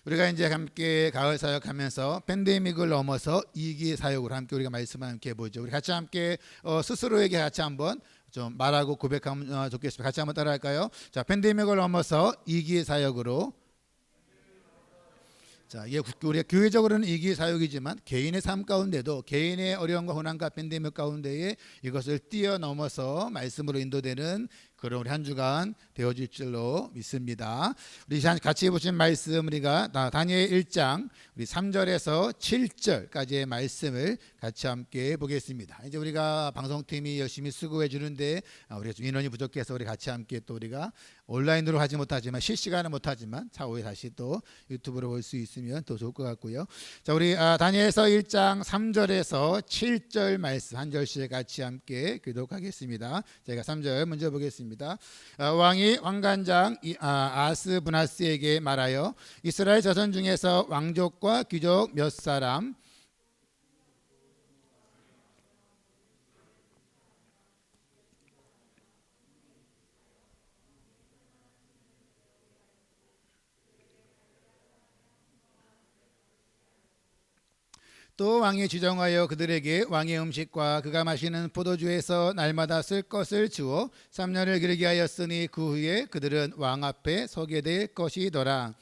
우리가 이제 함께 가을 사역하면서 팬데믹을 넘어서 이기 사역을 함께 우리가 말씀을 함께 해보죠. 우리 같이 함께 스스로에게 같이 한번 좀 말하고 고백하면 좋겠습니다. 같이 한번 따라할까요? 자, 팬데믹을 넘어서 이기 사역으로. 자, 이게 우리가 교회적으로는 이기 사역이지만 개인의 삶 가운데도 개인의 어려움과 고난과 팬데믹 가운데에 이것을 뛰어넘어서 말씀으로 인도되는 그런 우리 한 주간 되어질 줄로 믿습니다. 우리 같이 보신 말씀 우리가 다니엘 1장 우리 3절에서 7절까지의 말씀을 같이 함께 보겠습니다. 이제 우리가 방송팀이 열심히 수고해 주는데 우리가 좀 인원이 부족해서 우리 같이 함께 또 우리가 온라인으로 하지 못하지만 실시간은 못하지만 차후에 다시 또 유튜브로 볼 수 있으면 더 좋을 것 같고요. 자, 우리 다니엘서 1장 3절에서 7절 말씀 한 절씩 같이 함께 교독하겠습니다. 제가 3절 먼저 보겠습니다. 왕이 왕관장 아스부나스에게 말하여 이스라엘 자손 중에서 왕족과 귀족 몇 사람 또 왕이 지정하여 그들에게 왕의 음식과 그가 마시는 포도주에서 날마다 쓸 것을 주어 3년을 기르게 하였으니 그 후에 그들은 왕 앞에 서게 될 것이더라.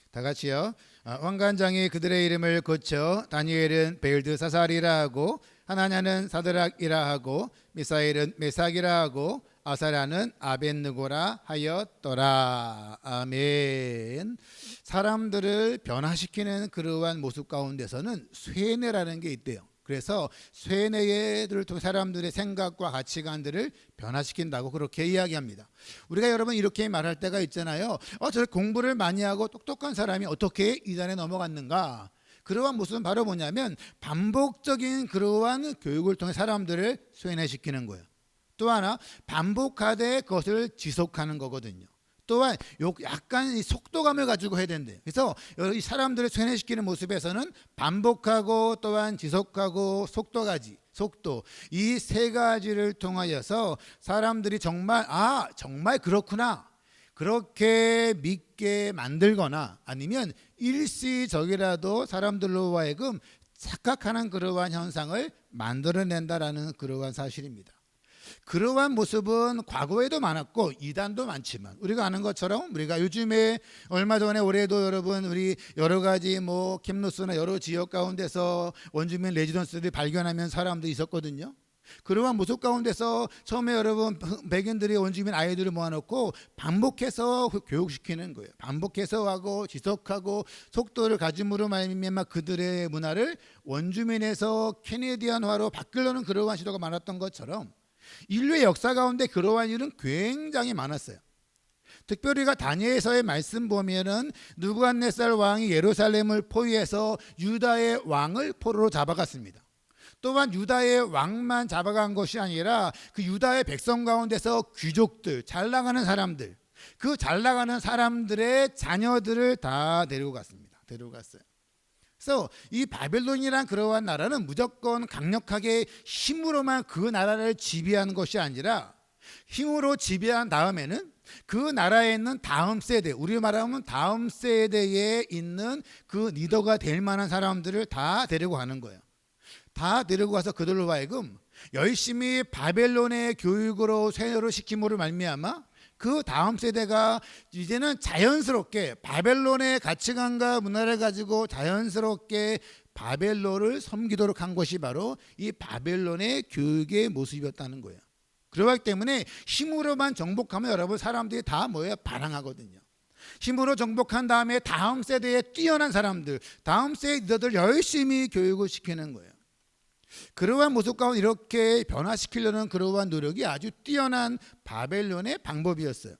다 같이요. 왕관장이 그들의 이름을 고쳐 다니엘은 벨드사살이라 하고 하나냐는 사드락이라 하고 미사엘은 메삭이라 하고 아사랴는 아벳느고라 하였더라. 아멘. 사람들을 변화시키는 그러한 모습 가운데서는 쇠뇌라는 게 있대요. 그래서 쇠뇌를 통해 사람들의 생각과 가치관들을 변화시킨다고 그렇게 이야기합니다. 우리가 여러분 이렇게 말할 때가 있잖아요. 저 공부를 많이 하고 똑똑한 사람이 어떻게 이 단에 넘어갔는가? 그러한 모습은 바로 뭐냐면 반복적인 그러한 교육을 통해 사람들을 쇠뇌시키는 거예요. 또 하나 반복하되 그것을 지속하는 거거든요. 또한 약간 속도감을 가지고 해야 된대요. 그래서 이 사람들을 쇠뇌시키는 모습에서는 반복하고 또한 지속하고 속도 이 세 가지를 통하여서 사람들이 정말 정말 그렇구나 그렇게 믿게 만들거나 아니면 일시적이라도 사람들로 하여금 착각하는 그러한 현상을 만들어낸다라는 그러한 사실입니다. 그러한 모습은 과거에도 많았고 이단도 많지만 우리가 아는 것처럼 우리가 요즘에 얼마 전에 올해도 여러분 우리 여러 가지 캠누스나 여러 지역 가운데서 원주민 레지던스들이 발견하면 사람들이 있었거든요. 그러한 모습 가운데서 처음에 여러분 백인들이 원주민 아이들을 모아놓고 반복해서 교육시키는 거예요. 반복해서 하고 지속하고 속도를 가짐으로 말미암아 그들의 문화를 원주민에서 캐네디안화로 바꾸려는 그러한 시도가 많았던 것처럼 인류의 역사 가운데 그러한 일은 굉장히 많았어요. 특별히 다니엘서의 말씀 보면은 느부갓네살 왕이 예루살렘을 포위해서 유다의 왕을 포로로 잡아갔습니다. 또한 유다의 왕만 잡아간 것이 아니라 그 유다의 백성 가운데서 귀족들, 잘 나가는 사람들, 그 잘 나가는 사람들의 자녀들을 다 데리고 갔습니다. 데리고 갔어요. 그래서 이 바벨론이란 그러한 나라는 무조건 강력하게 힘으로만 그 나라를 지배하는 것이 아니라 힘으로 지배한 다음에는 그 나라에 있는 다음 세대, 우리 말하면 다음 세대에 있는 그 리더가 될 만한 사람들을 다 데리고 가는 거예요. 다 데리고 가서 그들로 하여금 열심히 바벨론의 교육으로 쇠뇌를 시킴으로 말미암아 그 다음 세대가 이제는 자연스럽게 바벨론의 가치관과 문화를 가지고 자연스럽게 바벨론을 섬기도록 한 것이 바로 이 바벨론의 교육의 모습이었다는 거예요. 그렇기 때문에 힘으로만 정복하면 여러분 사람들이 다 반항하거든요. 힘으로 정복한 다음에 다음 세대에 뛰어난 사람들, 다음 세대 리더들 열심히 교육을 시키는 거예요. 그러한 모습 가운데 이렇게 변화시키려는 그러한 노력이 아주 뛰어난 바벨론의 방법이었어요.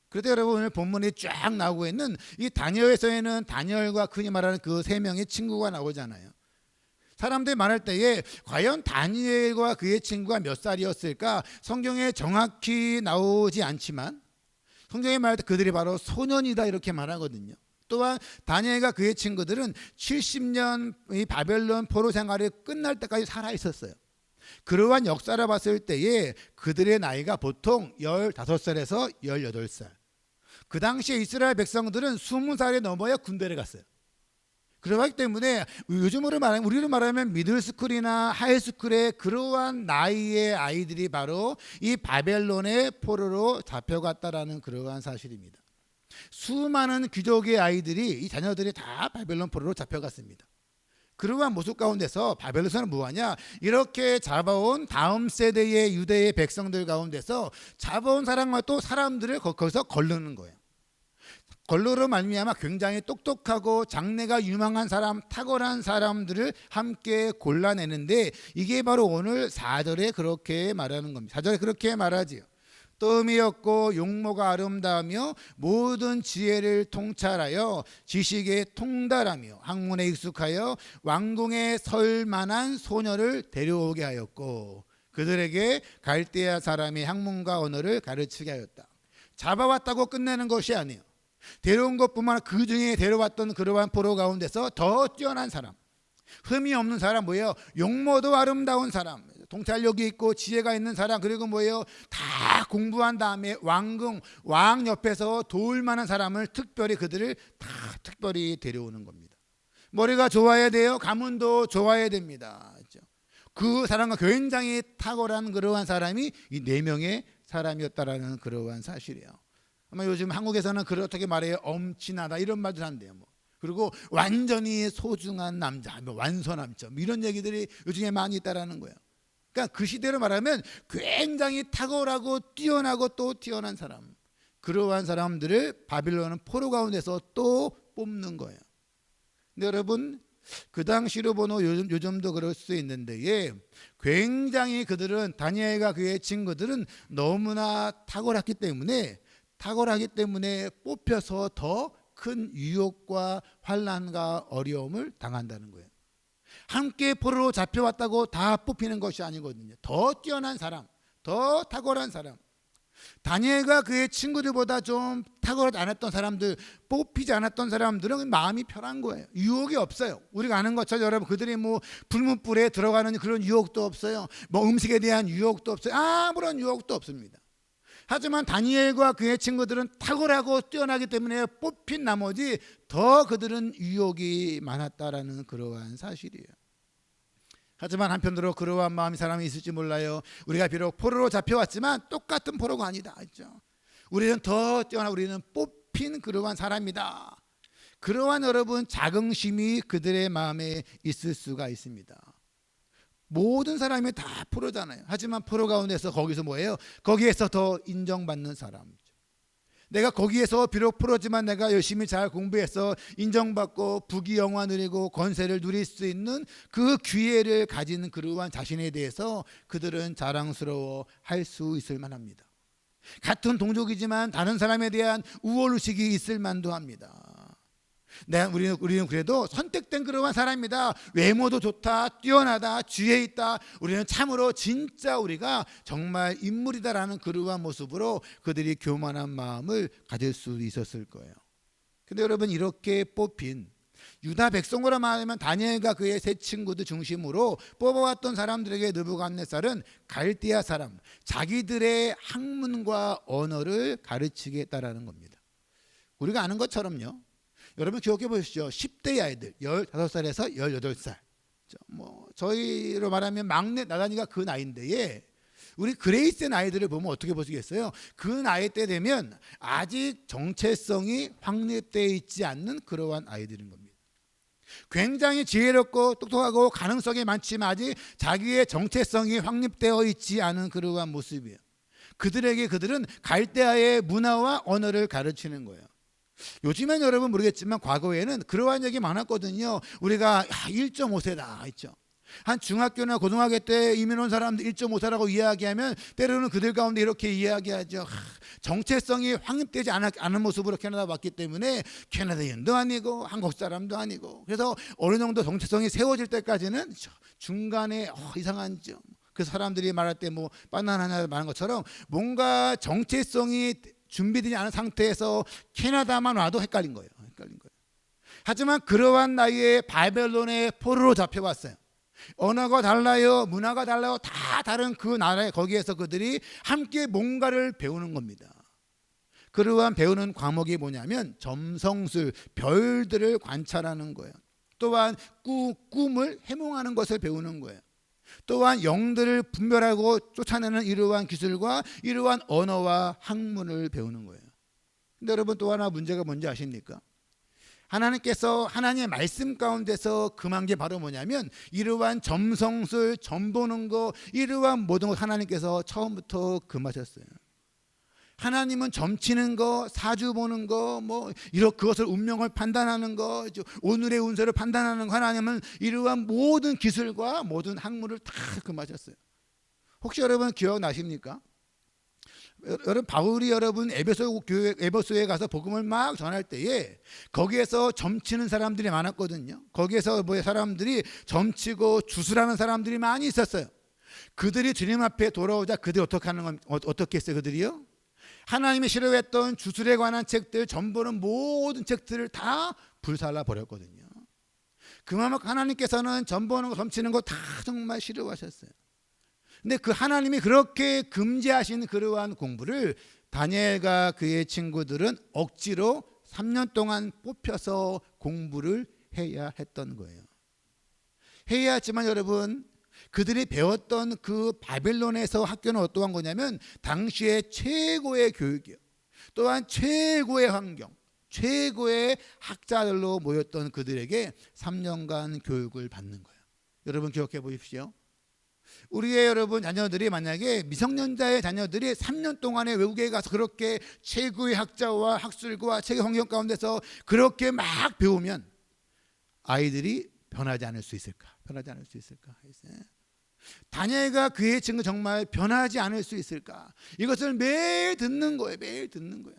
그래서 여러분 오늘 본문에 쫙 나오고 있는 이 다니엘서에는 다니엘과 흔히 말하는 그 세 명의 친구가 나오잖아요. 사람들이 말할 때에 과연 다니엘과 그의 친구가 몇 살이었을까 성경에 정확히 나오지 않지만 성경에 말할 때 그들이 바로 소년이다 이렇게 말하거든요. 또한 다니엘과 그의 친구들은 70년 이 바벨론 포로 생활이 끝날 때까지 살아 있었어요. 그러한 역사를 봤을 때에 그들의 나이가 보통 15살에서 18살. 그 당시에 이스라엘 백성들은 20살이 넘어야 군대를 갔어요. 그러기 때문에 요즘으로 말하면, 우리로 말하면 미들스쿨이나 하이스쿨의 그러한 나이의 아이들이 바로 이 바벨론의 포로로 잡혀갔다라는 그러한 사실입니다. 수많은 귀족의 아이들이, 이 자녀들이 다 바벨론 포로로 잡혀갔습니다. 그러한 모습 가운데서 바벨론은 뭐하냐, 이렇게 잡아온 다음 세대의 유대의 백성들 가운데서 잡아온 사람과 또 사람들을 거기서 거르는 거예요. 걸로로 말미암아 굉장히 똑똑하고 장래가 유망한 사람, 탁월한 사람들을 함께 골라내는데, 이게 바로 오늘 4절에 그렇게 말하는 겁니다. 4절에 그렇게 말하지요. 또 의미 없고 용모가 아름다우며 모든 지혜를 통찰하여 지식에 통달하며 학문에 익숙하여 왕궁에 설 만한 소녀를 데려오게 하였고 그들에게 갈대아 사람의 학문과 언어를 가르치게 하였다. 잡아왔다고 끝내는 것이 아니에요. 데려온 것뿐만 아니라 그 중에 데려왔던 그러한 포로 가운데서 더 뛰어난 사람, 흠이 없는 사람, 뭐예요? 용모도 아름다운 사람, 통찰력이 있고 지혜가 있는 사람, 그리고 뭐예요? 다 공부한 다음에 왕궁, 왕 옆에서 도울 만한 사람을 특별히, 그들을 다 특별히 데려오는 겁니다. 머리가 좋아야 돼요. 가문도 좋아야 됩니다. 그 사람과 굉장히 탁월한 그러한 사람이 이 4명의 사람이었다라는 그러한 사실이에요. 아마 요즘 한국에서는 그렇게 말해요. 엄친하다 이런 말들 한대요. 그리고 완전히 소중한 남자, 완소남자, 이런 얘기들이 요즘에 많이 있다라는 거예요. 그러니까 그 시대로 말하면 굉장히 탁월하고 뛰어나고 또 뛰어난 사람, 그러한 사람들을 바빌론은 포로 가운데서 또 뽑는 거예요. 근데 여러분, 그 당시로 보는 요즘도 그럴 수 있는데, 굉장히 그들은, 다니엘과 그의 친구들은 너무나 탁월하기 때문에 뽑혀서 더 큰 유혹과 환난과 어려움을 당한다는 거예요. 함께 포로로 잡혀왔다고 다 뽑히는 것이 아니거든요. 더 뛰어난 사람, 더 탁월한 사람, 다니엘과 그의 친구들보다 좀 탁월하지 않았던 사람들, 뽑히지 않았던 사람들은 마음이 편한 거예요. 유혹이 없어요. 우리가 아는 것처럼 여러분, 그들이 불문불에 들어가는 그런 유혹도 없어요. 음식에 대한 유혹도 없어요. 아무런 유혹도 없습니다. 하지만 다니엘과 그의 친구들은 탁월하고 뛰어나기 때문에 뽑힌 나머지 더 그들은 유혹이 많았다라는 그러한 사실이에요. 하지만 한편으로 그러한 마음이 사람이 있을지 몰라요. 우리가 비록 포로로 잡혀왔지만 똑같은 포로가 아니다 했죠. 우리는 더 뛰어나고 우리는 뽑힌 그러한 사람이다. 그러한 여러분 자긍심이 그들의 마음에 있을 수가 있습니다. 모든 사람이 다 포로잖아요. 하지만 포로 가운데서 거기서 뭐예요? 거기에서 더 인정받는 사람이죠. 내가 거기에서 비록 포로지만 내가 열심히 잘 공부해서 인정받고 부귀영화 누리고 권세를 누릴 수 있는 그 기회를 가지는 그러한 자신에 대해서 그들은 자랑스러워 할 수 있을 만합니다. 같은 동족이지만 다른 사람에 대한 우월의식이 있을 만도 합니다. 우리는 그래도 선택된 그러한 사람이다. 외모도 좋다, 뛰어나다, 지혜 있다. 우리는 참으로 진짜 우리가 정말 인물이다라는 그러한 모습으로 그들이 교만한 마음을 가질 수 있었을 거예요. 근데 여러분, 이렇게 뽑힌 유다 백성으로 말하면 다니엘과 그의 세 친구들 중심으로 뽑아왔던 사람들에게 느부갓네살은 갈대아 사람, 자기들의 학문과 언어를 가르치겠다라는 겁니다. 우리가 아는 것처럼요, 여러분 기억해 보시죠. 10대 아이들 15살에서 18살, 저희로 말하면 막내 나단이가 그 나이인데에, 우리 그레이스의 아이들을 보면 어떻게 보시겠어요? 그 나이 때 되면 아직 정체성이 확립되어 있지 않는 그러한 아이들인 겁니다. 굉장히 지혜롭고 똑똑하고 가능성이 많지만 아직 자기의 정체성이 확립되어 있지 않은 그러한 모습이에요. 그들은 갈대아의 문화와 언어를 가르치는 거예요. 요즘엔 여러분 모르겠지만 과거에는 그러한 얘기 많았거든요. 우리가 1.5세다 했죠. 한 중학교나 고등학교 때 이민 온 사람들 1.5세라고 이야기하면 때로는 그들 가운데 이렇게 이야기하죠. 정체성이 확립되지 않은 모습으로 캐나다 왔기 때문에 캐나다인도 아니고 한국 사람도 아니고, 그래서 어느 정도 정체성이 세워질 때까지는 중간에 이상한 점, 그 사람들이 말할 때 바나나 하나 말한 것처럼 뭔가 정체성이 준비되지 않은 상태에서 캐나다만 와도 헷갈린 거예요. 하지만 그러한 나이에 바벨론의 포로로 잡혀왔어요. 언어가 달라요, 문화가 달라요. 다 다른 그 나라에 거기에서 그들이 함께 뭔가를 배우는 겁니다. 그러한 배우는 과목이 뭐냐면 점성술, 별들을 관찰하는 거예요. 또한 꿈을 해몽하는 것을 배우는 거예요. 또한 영들을 분별하고 쫓아내는 이러한 기술과 이러한 언어와 학문을 배우는 거예요. 근데 여러분 또 하나 문제가 뭔지 아십니까? 하나님께서 하나님의 말씀 가운데서 금한 게 바로 뭐냐면 이러한 점성술, 점 보는 거, 이러한 모든 것 하나님께서 처음부터 금하셨어요. 하나님은 점치는 거, 사주 보는 거, 그것을 운명을 판단하는 거, 오늘의 운세를 판단하는 거, 하나님은 이러한 모든 기술과 모든 학문을 다 금하셨어요. 혹시 여러분 기억나십니까? 여러분 바울이 여러분 에베소에 가서 복음을 막 전할 때에 거기에서 점치는 사람들이 많았거든요. 거기에서 사람들이 점치고 주술하는 사람들이 많이 있었어요. 그들이 주님 앞에 돌아오자 그들이 어떻게 했어요? 그들이요? 하나님이 싫어했던 주술에 관한 책들, 점보는 모든 책들을 다 불살라 버렸거든요. 그만큼 하나님께서는 점보는 거, 점치는 거 다 정말 싫어하셨어요. 근데 그 하나님이 그렇게 금지하신 그러한 공부를 다니엘과 그의 친구들은 억지로 3년 동안 뽑혀서 공부를 해야 했던 거예요. 해야 했지만 여러분, 그들이 배웠던 그 바벨론에서 학교는 어떠한 거냐면 당시의 최고의 교육이요, 또한 최고의 환경, 최고의 학자들로 모였던 그들에게 3년간 교육을 받는 거예요. 여러분 기억해 보십시오. 우리의 여러분 자녀들이 만약에 미성년자의 자녀들이 3년 동안에 외국에 가서 그렇게 최고의 학자와 학술과 최고의 환경 가운데서 그렇게 막 배우면 아이들이 변하지 않을 수 있을까? 변하지 않을 수 있을까? 다니엘과 그의 친구 정말 변하지 않을 수 있을까? 이것을 매일 듣는 거예요. 매일 듣는 거예요.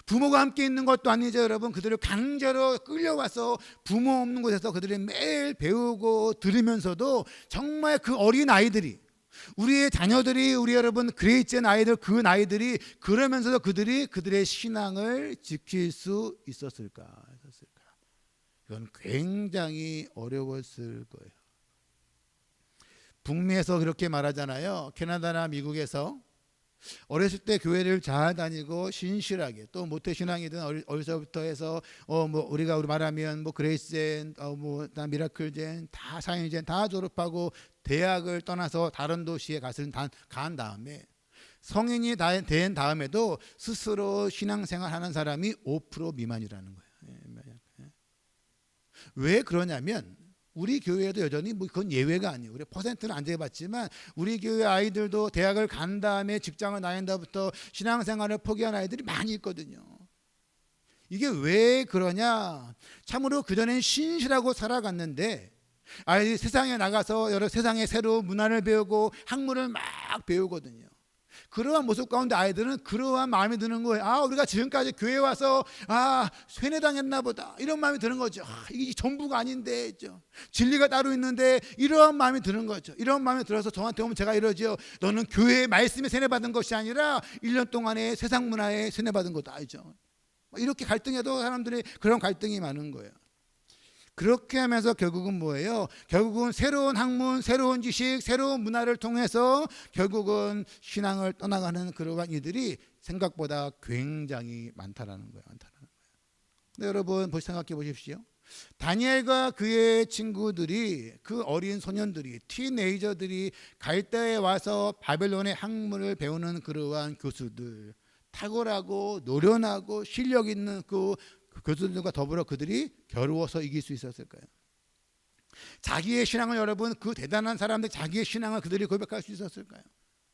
부모가 함께 있는 것도 아니죠, 여러분. 그들을 강제로 끌려와서 부모 없는 곳에서 그들이 매일 배우고 들으면서도 정말 그 어린 아이들이, 우리의 자녀들이, 우리 여러분 그레이젠 아이들, 그 나이들이 그러면서도 그들의 신앙을 지킬 수 있었을까? 이건 굉장히 어려웠을 거예요. 북미에서 그렇게 말하잖아요. 캐나다나 미국에서 어렸을 때 교회를 잘 다니고 신실하게, 또 모태신앙이든 어려서부터 해서 우리 말하면 그레이스젠, 미라클젠, 다 사인젠 다 졸업하고 대학을 떠나서 다른 도시에 간 다음에 성인이 된 다음에도 스스로 신앙생활하는 사람이 5% 미만이라는 거예요. 왜 그러냐면 우리 교회도 여전히 그건 예외가 아니에요. 우리 퍼센트는 안 재봤지만 우리 교회 아이들도 대학을 간 다음에 직장을 다닌 다음부터 신앙생활을 포기한 아이들이 많이 있거든요. 이게 왜 그러냐? 참으로 그전엔 신실하고 살아갔는데 아이들이 세상에 나가서 여러 세상의 새로운 문화를 배우고 학문을 막 배우거든요. 그러한 모습 가운데 아이들은 그러한 마음이 드는 거예요. 우리가 지금까지 교회 와서 쇠뇌당했나 보다, 이런 마음이 드는 거죠. 이게 전부가 아닌데, 진리가 따로 있는데, 이러한 마음이 드는 거죠. 이런 마음이 들어서 저한테 오면 제가 이러죠. 너는 교회의 말씀에 세뇌받은 것이 아니라 1년 동안의 세상 문화에 세뇌받은 것도 알죠. 이렇게 갈등해도 사람들이 그런 갈등이 많은 거예요. 그렇게 하면서 결국은 뭐예요? 결국은 새로운 학문, 새로운 지식, 새로운 문화를 통해서 결국은 신앙을 떠나가는 그러한 이들이 생각보다 굉장히 많다라는 거예요. 근데 여러분 생각해 보십시오. 다니엘과 그의 친구들이, 그 어린 소년들이, 티네이저들이 갈대에 와서 바벨론의 학문을 배우는 그러한 교수들, 탁월하고 노련하고 실력 있는 그 교수들과 더불어 그들이 겨루어서 이길 수 있었을까요? 자기의 신앙을, 여러분, 그 대단한 사람들 자기의 신앙을 그들이 고백할 수 있었을까요?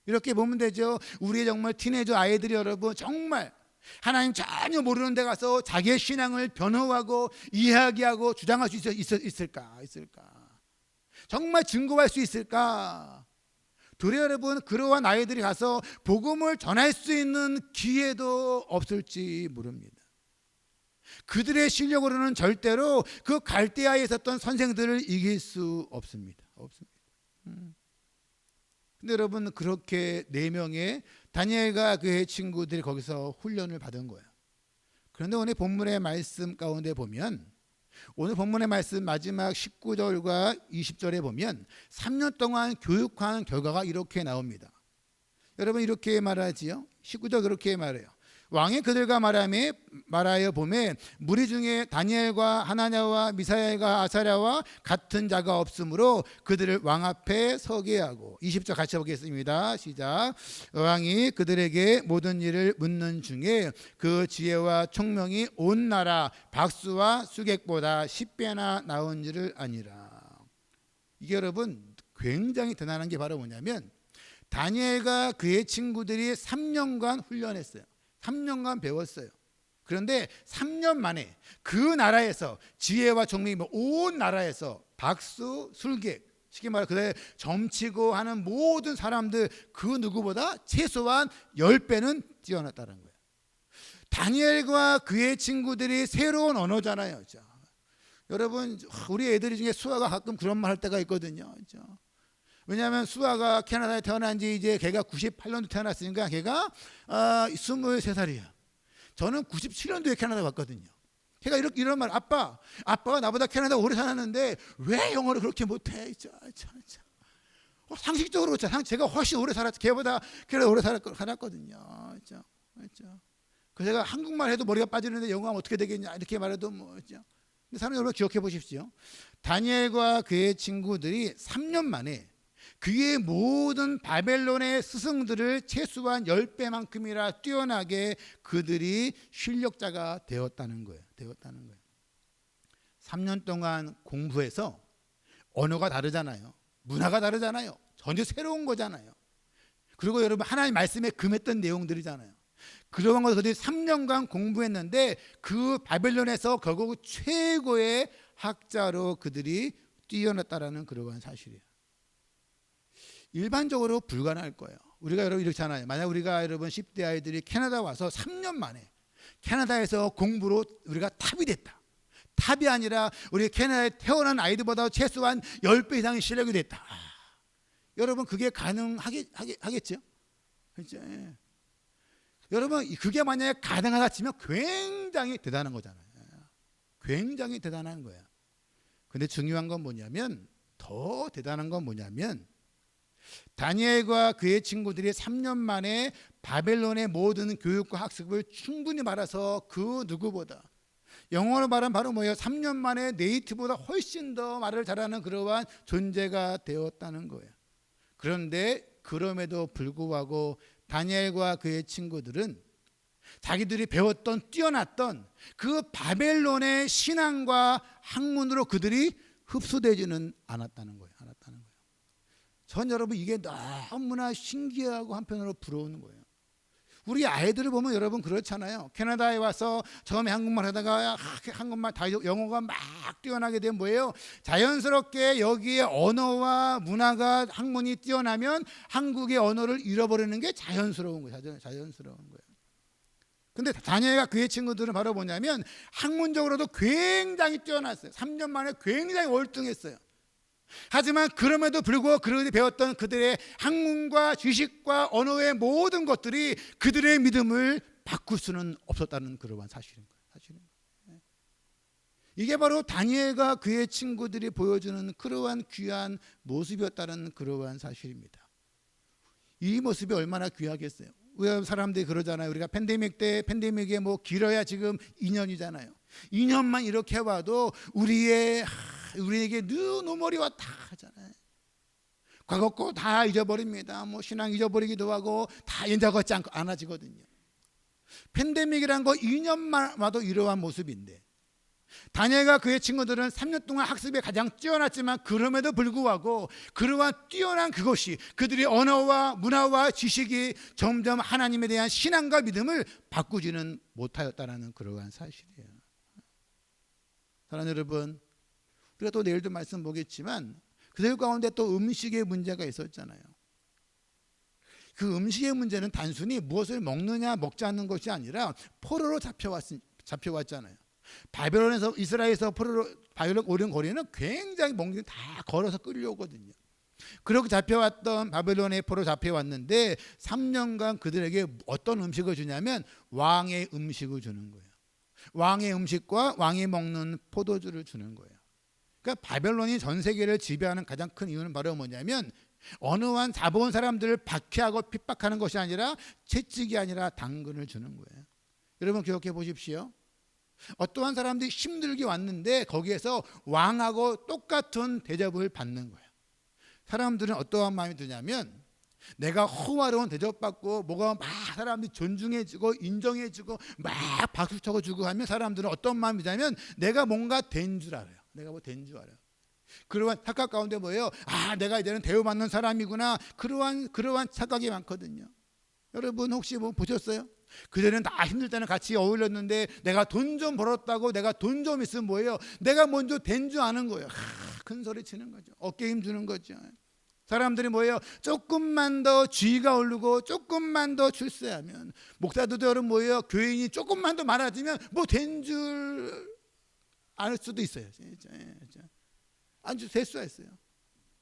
이렇게 보면 되죠. 우리의 정말 티네이저 아이들이 여러분 정말 하나님 전혀 모르는 데 가서 자기의 신앙을 변호하고 이야기하고 주장할 수 있을까? 정말 증거할 수 있을까? 도리어 여러분, 그러한 아이들이 가서 복음을 전할 수 있는 기회도 없을지 모릅니다. 그들의 실력으로는 절대로 그 갈대아에 있었던 선생들을 이길 수 없습니다. 근데 여러분, 그렇게 4명의 다니엘과 그의 친구들이 거기서 훈련을 받은 거예요. 그런데 오늘 본문의 말씀 가운데 보면 오늘 본문의 말씀 마지막 19절과 20절에 보면 3년 동안 교육한 결과가 이렇게 나옵니다. 여러분 이렇게 말하지요. 19절 그렇게 말해요. 왕이 그들과 말하여 보매 무리 중에 다니엘과 하나냐와 미사엘과 아사랴와 같은 자가 없으므로 그들을 왕 앞에 서게 하고 20절 같이 보겠습니다. 시작. 왕이 그들에게 모든 일을 묻는 중에 그 지혜와 총명이 온 나라 박수와 수객보다 10배나 나온 줄을 아니라. 이게 여러분 굉장히 대단한 게 바로 뭐냐면 다니엘과 그의 친구들이 3년간 훈련했어요. 3년간 배웠어요. 그런데 3년 만에 그 나라에서 지혜와 총명이 온 나라에서 박수, 술객, 쉽게 말해 그들 점치고 하는 모든 사람들 그 누구보다 최소한 10배는 뛰어났다는 거예요. 다니엘과 그의 친구들이 새로운 언어잖아요. 그렇죠? 여러분 우리 애들이 중에 수아가 가끔 그런 말 할 때가 있거든요. 그렇죠? 왜냐하면 수아가 캐나다에 태어난 지 이제 걔가 98년도 태어났으니까 걔가 23살이야. 저는 97년도에 캐나다 왔거든요. 걔가 이런 말, 아빠가 나보다 캐나다 오래 살았는데 왜 영어를 그렇게 못해? 상식적으로 그렇죠. 제가 훨씬 오래 살았죠. 걔보다 캐나다 오래 살았거든요. 그렇죠. 그래서 제가 한국말 해도 머리가 빠지는데 영어하면 어떻게 되겠냐 이렇게 말해도 뭐죠. 근데 사람 여러분 기억해 보십시오. 다니엘과 그의 친구들이 3년 만에 그의 모든 바벨론의 스승들을 최소한 10배만큼이나 뛰어나게 그들이 실력자가 되었다는 거예요. 3년 동안 공부해서 언어가 다르잖아요. 문화가 다르잖아요. 전혀 새로운 거잖아요. 그리고 여러분 하나님 말씀에 금했던 내용들이잖아요. 그러한 것을 그들이 3년간 공부했는데 그 바벨론에서 결국 최고의 학자로 그들이 뛰어났다라는 그러한 사실이에요. 일반적으로 불가능할 거예요. 우리가 여러분 이렇잖아요. 만약 우리가 여러분 10대 아이들이 캐나다 와서 3년 만에 캐나다에서 공부로 우리가 탑이 됐다. 탑이 아니라 우리 캐나다에 태어난 아이들보다 최소한 10배 이상의 실력이 됐다. 여러분 그게 가능하겠죠? 그렇죠? 예. 여러분 그게 만약에 가능하다 치면 굉장히 대단한 거잖아요. 굉장히 대단한 거야. 근데 중요한 건 뭐냐면 더 대단한 건 뭐냐면 다니엘과 그의 친구들이 3년 만에 바벨론의 모든 교육과 학습을 충분히 말아서 그 누구보다 영어로 말하면 바로 뭐예요? 3년 만에 네이티브보다 훨씬 더 말을 잘하는 그러한 존재가 되었다는 거예요. 그런데 그럼에도 불구하고 다니엘과 그의 친구들은 자기들이 배웠던 뛰어났던 그 바벨론의 신앙과 학문으로 그들이 흡수되지는 않았다는 거예요. 전 여러분 이게 너무나 신기하고 한편으로 부러운 거예요. 우리 아이들을 보면 여러분 그렇잖아요. 캐나다에 와서 처음에 한국말 하다가 한국말 다 영어가 막 뛰어나게 되면 뭐예요? 자연스럽게 여기에 언어와 문화가 학문이 뛰어나면 한국의 언어를 잃어버리는 게 자연스러운 거예요. 자연스러운 거예요. 근데 다니엘과 그의 친구들은 바로 뭐냐면 학문적으로도 굉장히 뛰어났어요. 3년 만에 굉장히 월등했어요. 하지만 그럼에도 불구하고 그들이 배웠던 그들의 학문과 지식과 언어의 모든 것들이 그들의 믿음을 바꿀 수는 없었다는 그러한 사실인 거예요. 이게 바로 다니엘과 그의 친구들이 보여주는 그러한 귀한 모습이었다는 그러한 사실입니다. 이 모습이 얼마나 귀하겠어요. 왜 사람들이 그러잖아요. 우리가 팬데믹에 뭐 길어야 지금 2년이잖아요. 2년만 이렇게 와도 우리에게 눈물이와 다 하잖아요. 과거 거 다 잊어버립니다. 뭐 신앙 잊어버리기도 하고 다 연자 걷지 않아지거든요. 팬데믹이란 거 2년만 와도 이러한 모습인데 다니엘과 그의 친구들은 3년 동안 학습에 가장 뛰어났지만 그럼에도 불구하고 그러한 뛰어난 그것이 그들의 언어와 문화와 지식이 점점 하나님에 대한 신앙과 믿음을 바꾸지는 못하였다는 그러한 사실이에요. 사랑하는 여러분, 우리가 또 내일도 말씀 보겠지만 그들 가운데 또 음식의 문제가 있었잖아요. 그 음식의 문제는 단순히 무엇을 먹느냐 먹지 않는 것이 아니라 포로로 잡혀왔잖아요. 바벨론에서 이스라엘에서 바벨론 오른 거리는 굉장히 먹는 다 걸어서 끌려오거든요. 그렇게 잡혀왔던 바벨론의 포로 잡혀왔는데 3년간 그들에게 어떤 음식을 주냐면 왕의 음식을 주는 거예요. 왕의 음식과 왕이 먹는 포도주를 주는 거예요. 그러니까 바벨론이 전 세계를 지배하는 가장 큰 이유는 바로 뭐냐면 어느 한 자본 사람들을 박해하고 핍박하는 것이 아니라 채찍이 아니라 당근을 주는 거예요. 여러분 기억해 보십시오. 어떠한 사람들이 힘들게 왔는데 거기에서 왕하고 똑같은 대접을 받는 거예요. 사람들은 어떠한 마음이 드냐면 내가 호화로운 대접받고 뭐가 막 사람들이 존중해주고 인정해주고 막 박수 쳐주고 하면 사람들은 어떤 마음이 드냐면 내가 뭔가 된 줄 알아요. 내가 뭐 된 줄 알아요. 그러한 착각 가운데 뭐예요? 아, 내가 이제는 대우받는 사람이구나. 그러한 착각이 많거든요. 여러분 혹시 뭐 보셨어요? 그전에는 다 힘들 때는 같이 어울렸는데 내가 돈 좀 벌었다고 내가 돈 좀 있으면 뭐예요? 내가 먼저 된 줄 아는 거예요. 큰 소리 치는 거죠. 어깨 힘 주는 거죠. 사람들이 뭐예요? 조금만 더 지위가 오르고 조금만 더 출세하면 목사들도 여러분 뭐예요? 교인이 조금만 더 많아지면 뭐 된 줄 알 수도 있어요. 진짜. 아주 될 수가 있어요.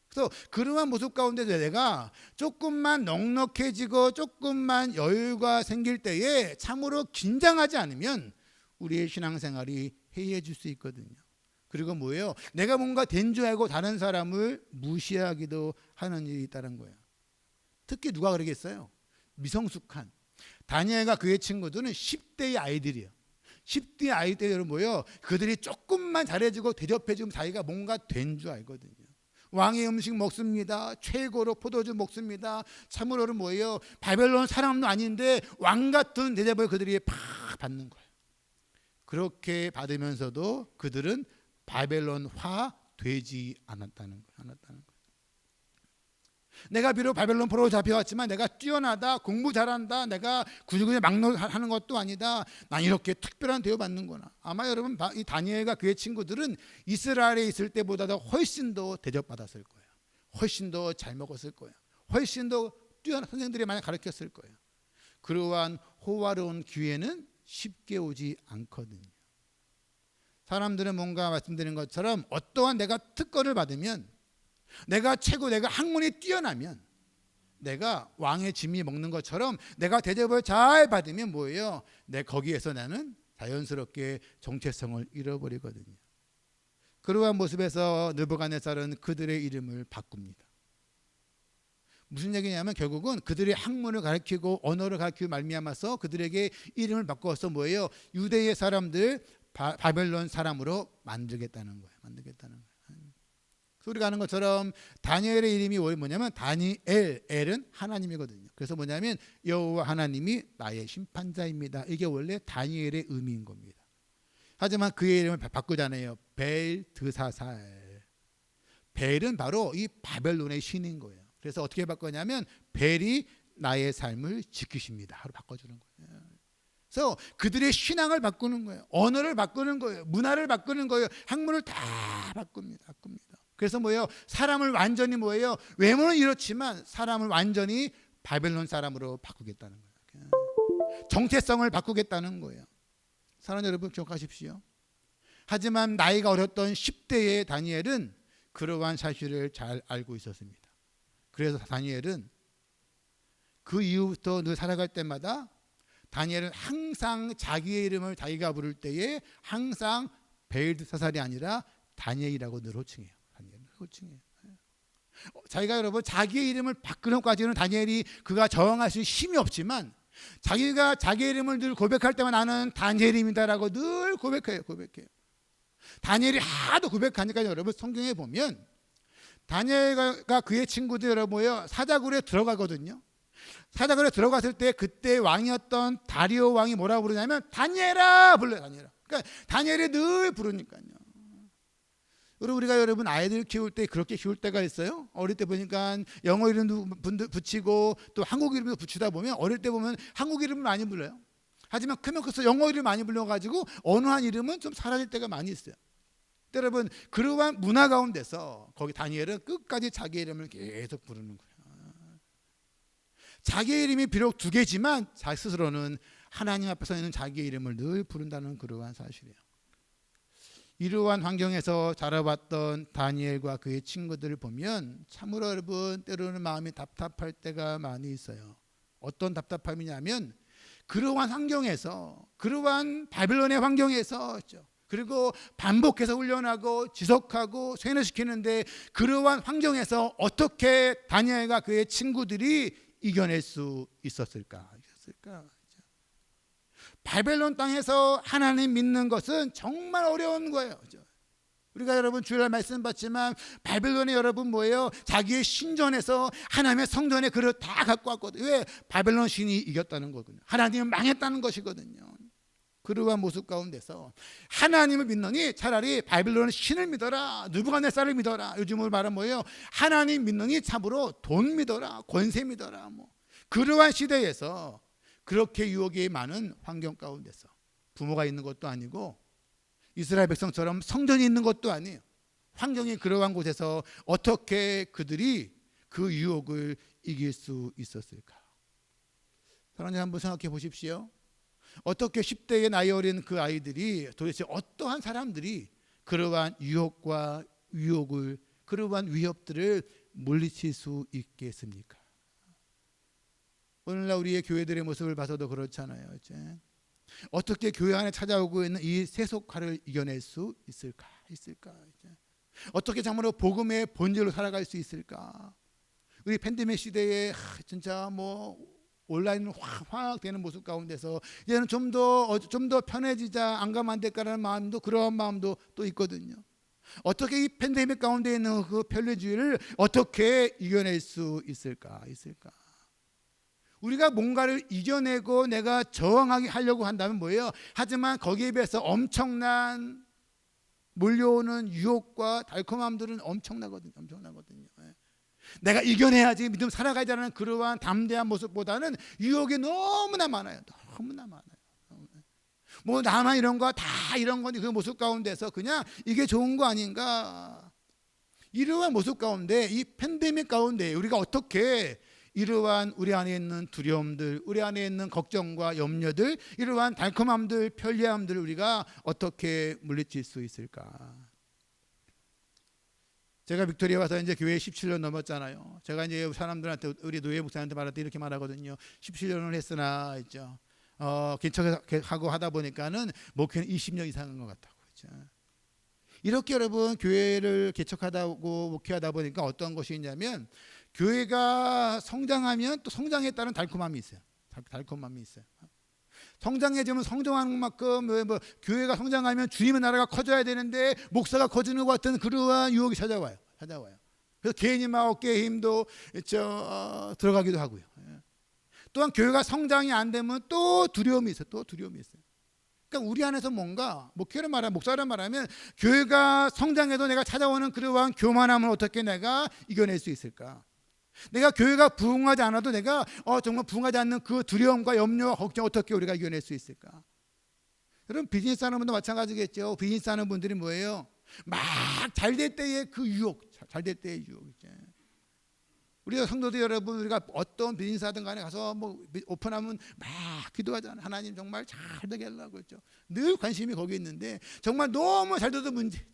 그래서 그러한 모습 가운데 내가 조금만 넉넉해지고 조금만 여유가 생길 때에 참으로 긴장하지 않으면 우리의 신앙생활이 해이해질 수 있거든요. 그리고 뭐예요? 내가 뭔가 된 줄 알고 다른 사람을 무시하기도 하는 일이 있다는 거예요. 특히 누가 그러겠어요? 미성숙한 다니엘과 그의 친구들은 10대의 아이들이에요. 10대 아이들 여러분 뭐예요? 그들이 조금만 잘해주고 대접해주면 자기가 뭔가 된 줄 알거든요. 왕의 음식 먹습니다. 최고로 포도주 먹습니다. 참으로 뭐예요? 바벨론 사람도 아닌데 왕 같은 대접을 그들이 팍 받는 거예요. 그렇게 받으면서도 그들은 바벨론화 되지 않았다는 거예요. 내가 비록 바벨론 포로로 잡혀왔지만 내가 뛰어나다, 공부 잘한다, 내가 구주구주 막노하는 것도 아니다. 난 이렇게 특별한 대우받는구나. 아마 여러분 이 다니엘과 그의 친구들은 이스라엘에 있을 때보다도 훨씬 더 대접받았을 거예요. 훨씬 더 잘 먹었을 거예요. 훨씬 더 뛰어난 선생들이 많이 가르쳤을 거예요. 그러한 호화로운 기회는 쉽게 오지 않거든요. 사람들은 뭔가 말씀드린 것처럼 어떠한 내가 특권을 받으면 내가 최고 내가 학문이 뛰어나면 내가 왕의 짐이 먹는 것처럼 내가 대접을 잘 받으면 뭐예요? 거기에서 나는 자연스럽게 정체성을 잃어버리거든요. 그러한 모습에서 느부갓네살은 그들의 이름을 바꿉니다. 무슨 얘기냐면 결국은 그들의 학문을 가르치고 언어를 가르치고 말미암아서 그들에게 이름을 바꿔서 뭐예요? 유대의 사람들 바벨론 사람으로 만들겠다는 거예요. 우리가 아는 것처럼 다니엘의 이름이 뭐냐면 다니엘, 엘은 하나님이거든요. 그래서 뭐냐면 여호와 하나님이 나의 심판자입니다. 이게 원래 다니엘의 의미인 겁니다. 하지만 그의 이름을 바꾸잖아요. 벨드사살. 벨은 바로 이 바벨론의 신인 거예요. 그래서 어떻게 바꾸냐면 벨이 나의 삶을 지키십니다 하로 바꿔주는 거예요. 그래서 그들의 신앙을 바꾸는 거예요. 언어를 바꾸는 거예요. 문화를 바꾸는 거예요. 학문을 다 바꿉니다. 그래서 뭐예요? 사람을 완전히 뭐예요? 외모는 이렇지만 사람을 완전히 바벨론 사람으로 바꾸겠다는 거예요. 정체성을 바꾸겠다는 거예요. 사랑하는 여러분 기억하십시오. 하지만 나이가 어렸던 10대의 다니엘은 그러한 사실을 잘 알고 있었습니다. 그래서 다니엘은 그 이후부터 늘 살아갈 때마다 다니엘은 항상 자기의 이름을 자기가 부를 때에 항상 벨드사살이 아니라 다니엘이라고 늘 호칭해요. 자기가 여러분 자기의 이름을 바꾸는 것까지는 다니엘이 그가 저항할 수 힘이 없지만 자기가 자기의 이름을 늘 고백할 때만 나는 다니엘입니다라고 늘 고백해요. 다니엘이 하도 고백하니까 여러분 성경에 보면 다니엘과 그의 친구들 여러분 모여 사자굴에 들어가거든요. 사자굴에 들어갔을 때 그때 왕이었던 다리오 왕이 뭐라고 부르냐면 다니엘아 불러요. 그러니까 다니엘이 늘 부르니까요. 우리가 여러분 아이들 키울 때 그렇게 키울 때가 있어요. 어릴 때 보니까 영어 이름도 붙이고 또 한국 이름도 붙이다 보면 어릴 때 보면 한국 이름을 많이 불러요. 하지만 크면 클수록 영어 이름을 많이 불러가지고 어느 한 이름은 좀 사라질 때가 많이 있어요. 여러분 그러한 문화 가운데서 거기 다니엘은 끝까지 자기 이름을 계속 부르는 거예요. 자기의 이름이 비록 두 개지만 자기 스스로는 하나님 앞에서 있는 자기의 이름을 늘 부른다는 그러한 사실이에요. 이러한 환경에서 자라왔던 다니엘과 그의 친구들을 보면 참으로 여러분 때로는 마음이 답답할 때가 많이 있어요. 어떤 답답함이냐면 그러한 환경에서, 그러한 바벨론의 환경에서, 그리고 반복해서 훈련하고 지속하고 세뇌시키는데, 그러한 환경에서 어떻게 다니엘과 그의 친구들이 이겨낼 수 있었을까? 바벨론 땅에서 하나님 믿는 것은 정말 어려운 거예요. 우리가 여러분 주일날 말씀 받지만 바벨론의 여러분 뭐예요? 자기의 신전에서 하나님의 성전에 그릇 다 갖고 왔거든요. 왜? 바벨론 신이 이겼다는 거거든요. 하나님은 망했다는 것이거든요. 그러한 모습 가운데서 하나님을 믿느니 차라리 바벨론의 신을 믿어라, 느부갓네살을 믿어라. 요즘으로 말하면 뭐예요? 하나님 믿느니 참으로 돈 믿어라, 권세 믿어라. 그러한 시대에서 그렇게 유혹이 많은 환경 가운데서 부모가 있는 것도 아니고 이스라엘 백성처럼 성전이 있는 것도 아니에요. 환경이 그러한 곳에서 어떻게 그들이 그 유혹을 이길 수 있었을까? 사랑하는 한번 생각해 보십시오. 어떻게 10대의 나이 어린 그 아이들이 도대체 어떠한 사람들이 그러한 유혹과 유혹을, 그러한 위협들을 물리칠 수 있겠습니까? 오늘날 우리의 교회들의 모습을 봐서도 그렇잖아요. 이제 어떻게 교회 안에 찾아오고 있는 이 세속화를 이겨낼 수 있을까? 이제 어떻게 정말로 복음의 본질로 살아갈 수 있을까? 우리 팬데믹 시대에 진짜 온라인으로 확 되는 모습 가운데서 이제는 좀 더 편해지자, 안 가면 안 될까라는 마음도, 그런 마음도 또 있거든요. 어떻게 이 팬데믹 가운데 있는 그 편리주의를 어떻게 이겨낼 수 있을까? 우리가 뭔가를 이겨내고 내가 저항하게 하려고 한다면 뭐예요? 하지만 거기에 비해서 엄청난 몰려오는 유혹과 달콤함들은 엄청나거든요. 내가 이겨내야지 믿음 살아가자는 그러한 담대한 모습보다는 유혹이 너무나 많아요. 나만 이런 거 다 이런 건데 그 모습 가운데서 그냥 이게 좋은 거 아닌가? 이러한 모습 가운데, 이 팬데믹 가운데 우리가 어떻게 이러한 우리 안에 있는 두려움들, 우리 안에 있는 걱정과 염려들, 이러한 달콤함들, 편리함들을 우리가 어떻게 물리칠 수 있을까? 제가 빅토리아 와서 이제 교회 17년 넘었잖아요. 제가 이제 사람들한테, 우리 노예 목사한테 말할 때 이렇게 말하거든요. 17년을 했으나 있죠. 개척하고 하다 보니까는 목회는 20년 이상인 것 같다고. 그렇죠? 이렇게 여러분 교회를 개척하다고 목회하다 보니까 어떤 것이 있냐면, 교회가 성장하면 또 성장에 따른 달콤함이 있어요. 성장해지면 성장하는 만큼 교회가 성장하면 주님의 나라가 커져야 되는데 목사가 커지는 것 같은 그러한 유혹이 찾아와요. 그래서 괜히 막 어깨에 힘도 들어가기도 하고요. 또한 교회가 성장이 안 되면 또 두려움이 있어요. 그러니까 우리 안에서 뭔가 목회를 말하면, 목사를 말하면, 교회가 성장해도 내가 찾아오는 그러한 교만함을 어떻게 내가 이겨낼 수 있을까? 내가 교회가 부흥하지 않아도 내가 정말 부흥하지 않는 그 두려움과 염려와 걱정 어떻게 우리가 이겨낼 수 있을까? 여러분 비즈니스 하는 분도 마찬가지겠죠. 비즈니스 하는 분들이 뭐예요? 막 잘 될 때의 그 유혹, 있죠. 우리가 성도들 여러분, 우리가 어떤 비즈니스 하든 간에 가서 오픈하면 막 기도하잖아요. 하나님 정말 잘 되게 하려고 그랬죠. 늘 관심이 거기 있는데 정말 너무 잘 돼도 문제죠.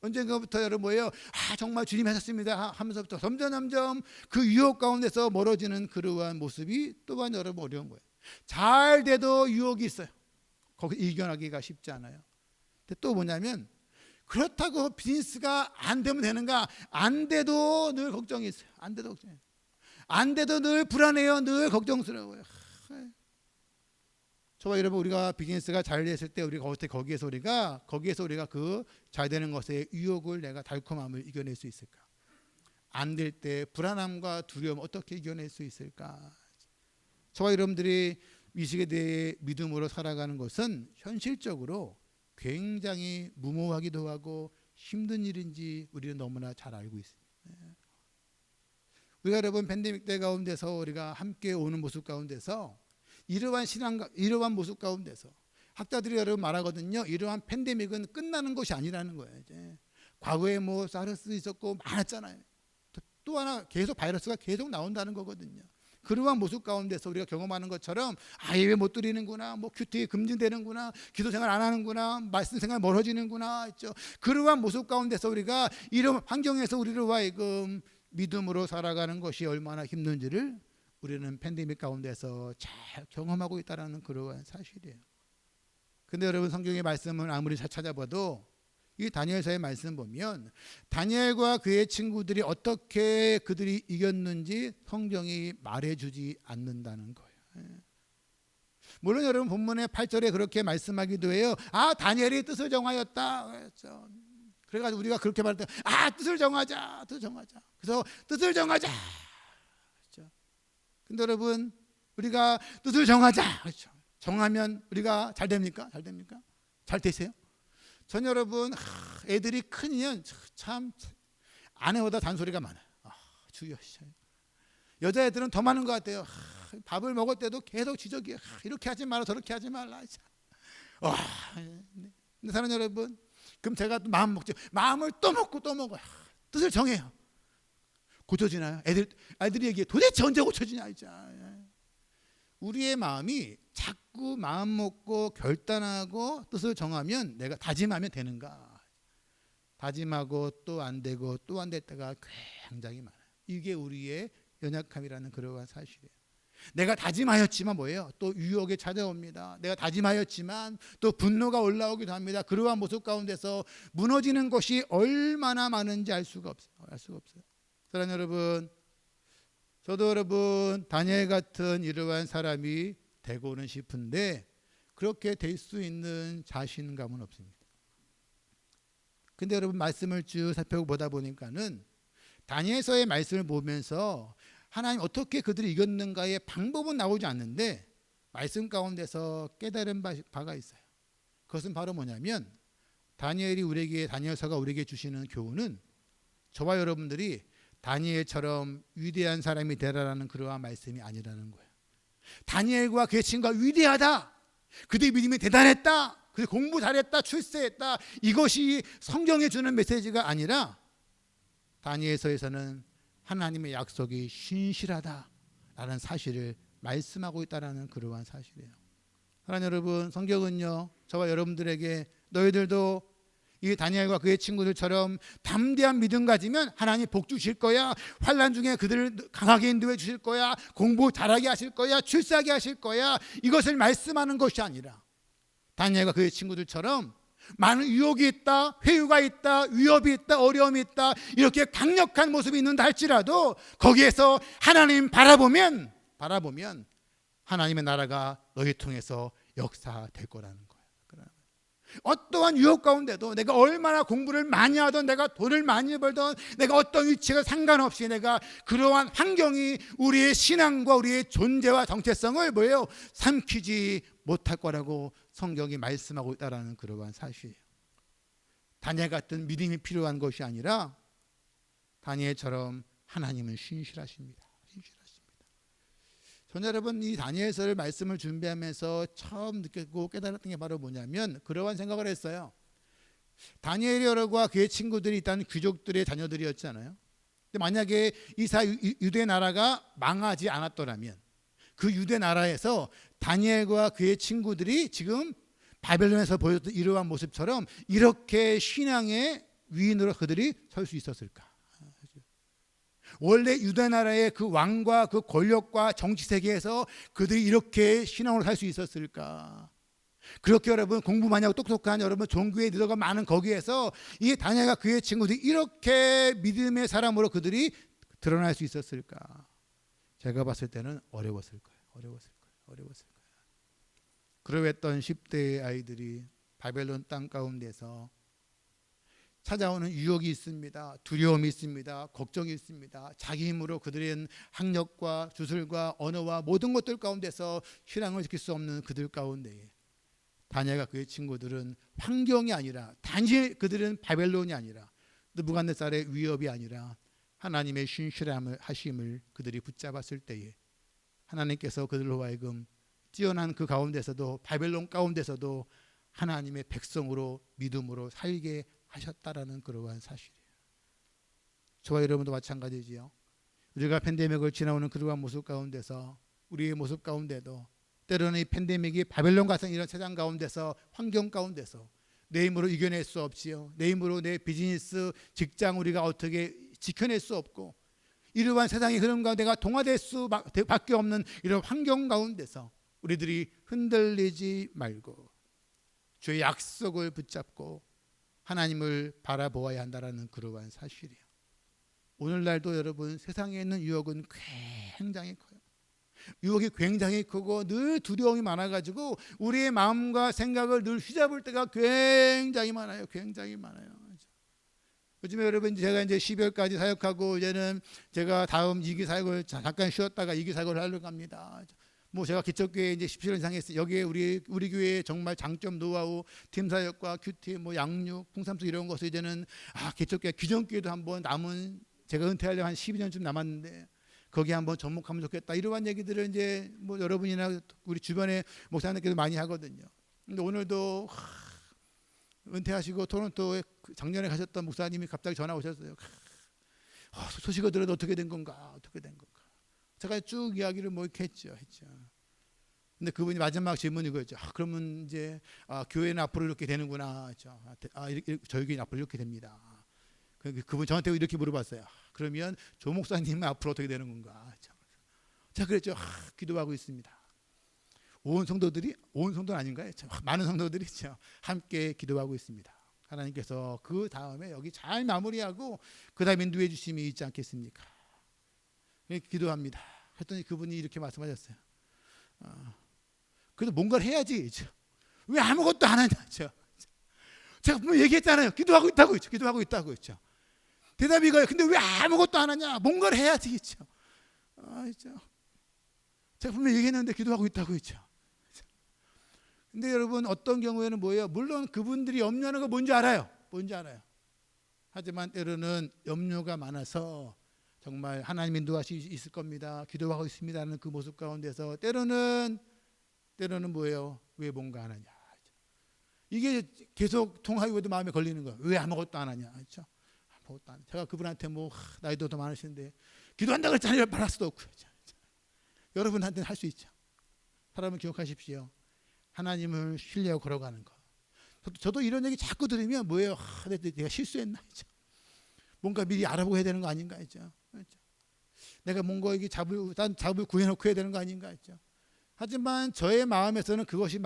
언젠가부터 여러분 뭐예요? 정말 주님 하셨습니다 하면서부터 점점 그 유혹 가운데서 멀어지는 그러한 모습이 또한 여러분 어려운 거예요. 잘 돼도 유혹이 있어요. 거기 이겨나기가 쉽지 않아요. 근데 또 뭐냐면, 그렇다고 비즈니스가 안 되면 되는가? 안 돼도 늘 걱정이 있어요. 안 돼도 늘 불안해요. 늘 걱정스러워요. 저와 여러분, 우리가 비즈니스가 잘 됐을 때 우리가 어떻게 거기에서 우리가 그 잘 되는 것의 유혹을, 내가 달콤함을 이겨낼 수 있을까? 안 될 때 불안함과 두려움 어떻게 이겨낼 수 있을까? 저와 여러분들이 이 시대의 믿음으로 살아가는 것은 현실적으로 굉장히 무모하기도 하고 힘든 일인지 우리는 너무나 잘 알고 있습니다. 우리가 여러분 팬데믹 때 가운데서 우리가 함께 오는 모습 가운데서 이러한 모습 가운데서 학자들이 여러분 말하거든요. 이러한 팬데믹은 끝나는 것이 아니라는 거예요. 이제 과거에 사르스 있었고 많았잖아요. 또 하나 계속 바이러스가 계속 나온다는 거거든요. 그러한 모습 가운데서 우리가 경험하는 것처럼 예배 못 드리는구나, 큐티 금지되는구나, 기도 생활 안 하는구나, 말씀 생활 멀어지는구나 있죠. 그러한 모습 가운데서 우리가 이런 환경에서 우리를 하여금 믿음으로 살아가는 것이 얼마나 힘든지를 우리는 팬데믹 가운데서 잘 경험하고 있다는 그러한 사실이에요. 근데 여러분 성경의 말씀을 아무리 잘 찾아봐도 이 다니엘서의 말씀 보면 다니엘과 그의 친구들이 어떻게 그들이 이겼는지 성경이 말해주지 않는다는 거예요. 물론 여러분 본문의 8절에 그렇게 말씀하기도 해요. 다니엘이 뜻을 정하였다 그랬죠. 그래가지고 우리가 그렇게 말할 때 뜻을 정하자. 그래서 뜻을 정하자. 그렇죠. 근데 여러분 우리가 뜻을 정하자. 그렇죠. 정하면 우리가 잘 됩니까? 잘 되세요? 전 여러분 애들이 크면 참 아내보다 잔소리가 많아요. 주여. 여자애들은 더 많은 것 같아요. 밥을 먹을 때도 계속 지적이에요. 이렇게 하지 마라 저렇게 하지 말라. 근데 사랑하는 여러분, 그럼 제가 또 마음을 또 먹어요. 뜻을 정해요. 고쳐지나요? 애들이 얘기해. 도대체 언제 고쳐지냐 이제. 우리의 마음이 자꾸 마음 먹고 결단하고 뜻을 정하면 내가 다짐하면 되는가? 다짐하고 또 안 되고 또 안 될 때가 굉장히 많아요. 이게 우리의 연약함이라는 그러한 사실이에요. 내가 다짐하였지만 뭐예요? 또 유혹이 찾아옵니다. 내가 다짐하였지만 또 분노가 올라오기도 합니다. 그러한 모습 가운데서 무너지는 것이 얼마나 많은지 알 수가 없어요. 사랑하는 여러분, 저도 여러분 다니엘 같은 이러한 사람이 되고는 싶은데 그렇게 될 수 있는 자신감은 없습니다. 근데 여러분 말씀을 쭉 살펴보다 보니까는 다니엘서의 말씀을 보면서 하나님 어떻게 그들이 이겼는가의 방법은 나오지 않는데 말씀 가운데서 깨달은 바가 있어요. 그것은 바로 뭐냐면 다니엘서가 우리에게 주시는 교훈은 저와 여러분들이 다니엘처럼 위대한 사람이 되라라는 그러한 말씀이 아니라는 거예요. 다니엘과 그의 친구가 위대하다. 그들의 믿음이 대단했다. 그들 공부 잘했다. 출세했다. 이것이 성경에 주는 메시지가 아니라 다니엘서에서는 하나님의 약속이 신실하다라는 사실을 말씀하고 있다는 그러한 사실이에요. 사랑하는 여러분, 성경은요 저와 여러분들에게 너희들도 이 다니엘과 그의 친구들처럼 담대한 믿음 가지면 하나님 복 주실 거야. 환난 중에 그들을 강하게 인도해 주실 거야. 공부 잘하게 하실 거야. 출세하게 하실 거야. 이것을 말씀하는 것이 아니라 다니엘과 그의 친구들처럼 많은 유혹이 있다, 회유가 있다, 위협이 있다, 어려움이 있다, 이렇게 강력한 모습이 있는다 할지라도 거기에서 하나님 바라보면 하나님의 나라가 너희 통해서 역사될 거라는 거예요. 어떠한 유혹 가운데도 내가 얼마나 공부를 많이 하던, 내가 돈을 많이 벌던, 내가 어떤 위치가 상관없이 내가 그러한 환경이 우리의 신앙과 우리의 존재와 정체성을 삼키지 못할 거라고 성경이 말씀하고 있다는 그러한 사실이에요. 다니엘 같은 믿음이 필요한 것이 아니라 다니엘처럼 하나님은 신실하십니다. 저는 여러분 이 다니엘서를 말씀을 준비하면서 처음 느끼고 깨달았던 게 바로 뭐냐면 그러한 생각을 했어요. 다니엘과 그의 친구들이 일단 귀족들의 자녀들이었잖아요. 근데 만약에 유대 나라가 망하지 않았더라면 그 유대 나라에서 다니엘과 그의 친구들이 지금 바벨론에서 보였던 이러한 모습처럼 이렇게 신앙의 위인으로 그들이 설 수 있었을까? 원래 유대 나라의 그 왕과 그 권력과 정치 세계에서 그들이 이렇게 신앙으로 살 수 있었을까? 그렇게 여러분 공부 많이 하고 똑똑한 여러분 종교에 들어가 많은 거기에서 이 다니엘과 그의 친구들이 이렇게 믿음의 사람으로 그들이 드러날 수 있었을까? 제가 봤을 때는 어려웠을 거예요. 그러했던 10대의 아이들이 바벨론 땅 가운데서 찾아오는 유혹이 있습니다. 두려움이 있습니다. 걱정이 있습니다. 자기 힘으로 그들의 학력과 주술과 언어와 모든 것들 가운데서 신앙을 지킬 수 없는 그들 가운데에 다니엘과 그의 친구들은 환경이 아니라 단지 그들은 바벨론이 아니라 느부갓네살의 위협이 아니라 하나님의 신실하심을 그들이 붙잡았을 때에 하나님께서 그들로 하여금 뛰어난 그 가운데서도 바벨론 가운데서도 하나님의 백성으로 믿음으로 살게 하셨다라는 그러한 사실이에요. 저와 여러분도 마찬가지지요. 우리가 팬데믹을 지나오는 그러한 모습 가운데서 우리의 모습 가운데도 때로는 이 팬데믹이 바벨론 같은 이런 세상 가운데서 환경 가운데서 내 힘으로 이겨낼 수 없지요. 내 힘으로 내 비즈니스 직장 우리가 어떻게 지켜낼 수 없고 이러한 세상의 흐름과 내가 동화될 수밖에 없는 이런 환경 가운데서 우리들이 흔들리지 말고 주의 약속을 붙잡고 하나님을 바라보아야 한다는 그러한 사실이에요. 오늘날도 여러분 세상에 있는 유혹은 굉장히 커요. 유혹이 굉장히 크고 늘 두려움이 많아가지고 우리의 마음과 생각을 늘 휘잡을 때가 굉장히 많아요. 굉장히 많아요. 요즘에 여러분 제가 이제 12월까지 사역하고 이제는 제가 다음 2기 사역을 잠깐 쉬었다가 2기 사역을 하려고 합니다. 뭐 제가 기초교회 이제 17년 이상 했어요. 여기에 우리 교회의 정말 장점 노하우, 팀 사역과 큐티, 뭐 양육, 풍삼수 이런 것을 이제는 기초교회 기존교회도 한번 남은 제가 은퇴하려면 한 12년쯤 남았는데 거기에 한번 접목하면 좋겠다. 이러한 얘기들을 이제 뭐 여러분이나 우리 주변의 목사님들께도 많이 하거든요. 근데 오늘도 은퇴하시고 토론토에 작년에 가셨던 목사님이 갑자기 전화 오셨어요. 소식을 들어도 어떻게 된 건가? 어떻게 된 건가? 제가 쭉 이야기를 뭐 이렇게 했죠. 근데 그분이 마지막 질문이 그거였죠. 그러면 이제 교회는 앞으로 이렇게 되는구나. 저희 교회는 앞으로 이렇게 됩니다. 그분 저한테 이렇게 물어봤어요. 그러면 조 목사님은 앞으로 어떻게 되는 건가? 제가 그랬죠. 기도하고 있습니다. 온 성도는 아닌가요? 많은 성도들이 함께 기도하고 있습니다. 하나님께서 그 다음에 여기 잘 마무리하고 그 다음에 인도해 주심이 있지 않겠습니까? 기도합니다. 했더니 그분이 이렇게 말씀하셨어요. 그래도 뭔가를 해야지. 왜 아무것도 안 하냐? 제가 분명 얘기했잖아요. 기도하고 있다고 했죠. 기도하고 있다고 했죠. 대답이 이거예요. 근데 왜 아무것도 안 하냐? 뭔가를 해야지. 제가 분명 얘기했는데 기도하고 있다고 했죠. 근데 여러분 어떤 경우에는 뭐예요? 물론 그분들이 염려하는 거 뭔지 알아요. 하지만 때로는 염려가 많아서 정말 하나님 인도하시 있을 겁니다. 기도하고 있습니다는 그 모습 가운데서 때로는 뭐예요? 왜 뭔가 안 하냐? 이게 계속 통화하고도 마음에 걸리는 거예요. 왜 아무것도 안 하냐? 그렇죠? 아무것도 안 해. 제가 그분한테 뭐 나이도 더 많으신데 기도한다고 그랬잖아요. 말할 수도 없고. 여러분한테는 할 수 있죠. 사람은 기억하십시오. 하나님을 신뢰하고 걸어가는 거. 저도 이런 얘기 자꾸 들으면 뭐예요? 내가 실수했나? 뭔가 미리 알아보고 해야 되는 거 아닌가? 내가 뭔가 이게 잡을 구해놓고 해야 되는 거 아닌가? 하지만 저의 마음에서는 그것이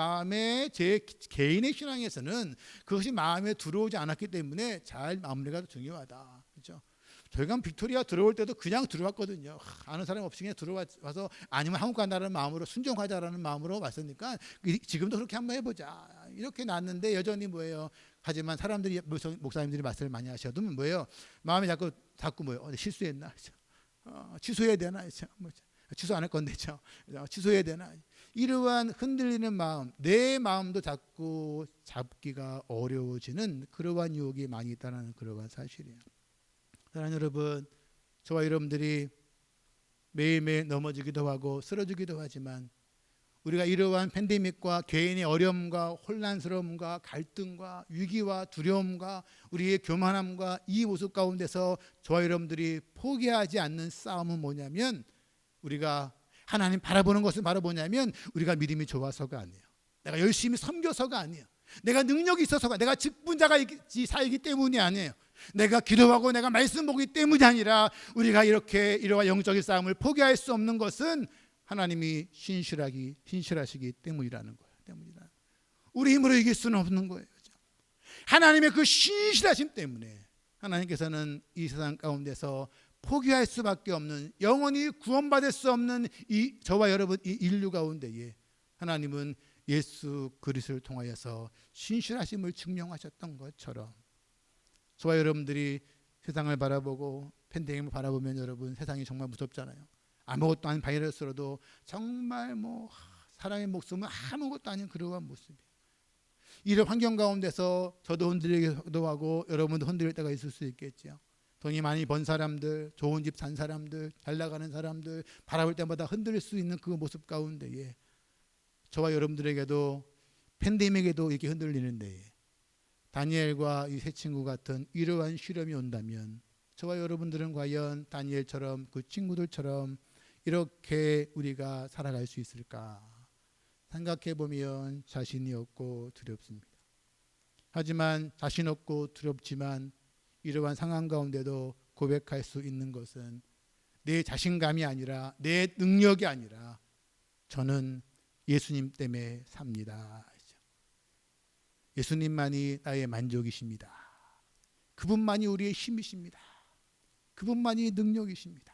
제 개인의 신앙에서는 그것이 마음에 들어오지 않았기 때문에 잘 마무리가 중요하다. 그렇죠? 저희가 빅토리아 들어올 때도 그냥 들어왔거든요. 아는 사람 없이 그냥 들어와서 아니면 한국 간다는 마음으로 순종하자라는 마음으로 왔으니까 지금도 그렇게 한번 해보자. 이렇게 났는데 여전히 뭐예요? 하지만 사람들이 목사님들이 말씀을 많이 하셔도 뭐예요? 마음이 자꾸 뭐예요? 실수했나? 취소해야 되나? 취소 안 할 건데 취소해야 되나? 이러한 흔들리는 마음, 내 마음도 자꾸 잡기가 어려워지는 그러한 유혹이 많이 있다는 그러한 사실이에요. 사랑하는 여러분, 저와 여러분들이 매일매일 넘어지기도 하고 쓰러지기도 하지만 우리가 이러한 팬데믹과 개인의 어려움과 혼란스러움과 갈등과 위기와 두려움과 우리의 교만함과 이 모습 가운데서 저와 여러분들이 포기하지 않는 싸움은 뭐냐면 우리가 하나님 바라보는 것은 바로 뭐냐면 우리가 믿음이 좋아서가 아니에요. 내가 열심히 섬겨서가 아니에요. 내가 능력이 있어서가, 내가 직분자가 살기 때문이 아니에요. 내가 기도하고 내가 말씀 보기 때문이 아니라 우리가 이러한 영적인 싸움을 포기할 수 없는 것은 하나님이 신실하시기 때문이라는 거예요. 우리 힘으로 이길 수는 없는 거예요. 하나님의 그 신실하심 때문에 하나님께서는 이 세상 가운데서 포기할 수밖에 없는, 영원히 구원받을 수 없는 저와 여러분 이 인류 가운데에 하나님은 예수 그리스도를 통하여서 신실하심을 증명하셨던 것처럼 저와 여러분들이 세상을 바라보고 팬데믹을 바라보면 여러분 세상이 정말 무섭잖아요. 아무것도 아닌 바이러스로도 정말 사람의 목숨은 아무것도 아닌 그러한 모습이에요. 이런 환경 가운데서 저도 흔들리기도 하고 여러분도 흔들릴 때가 있을 수 있겠죠. 돈이 많이 번 사람들, 좋은 집 산 사람들, 잘 나가는 사람들 바라볼 때마다 흔들릴 수 있는 그 모습 가운데에 저와 여러분들에게도 팬데믹에도 이렇게 흔들리는데 다니엘과 이 세 친구 같은 이러한 시련이 온다면 저와 여러분들은 과연 다니엘처럼 그 친구들처럼 이렇게 우리가 살아갈 수 있을까 생각해 보면 자신이 없고 두렵습니다. 하지만 자신 없고 두렵지만 이러한 상황 가운데도 고백할 수 있는 것은 내 자신감이 아니라 내 능력이 아니라 저는 예수님 때문에 삽니다. 예수님만이 나의 만족이십니다. 그분만이 우리의 힘이십니다. 그분만이 능력이십니다.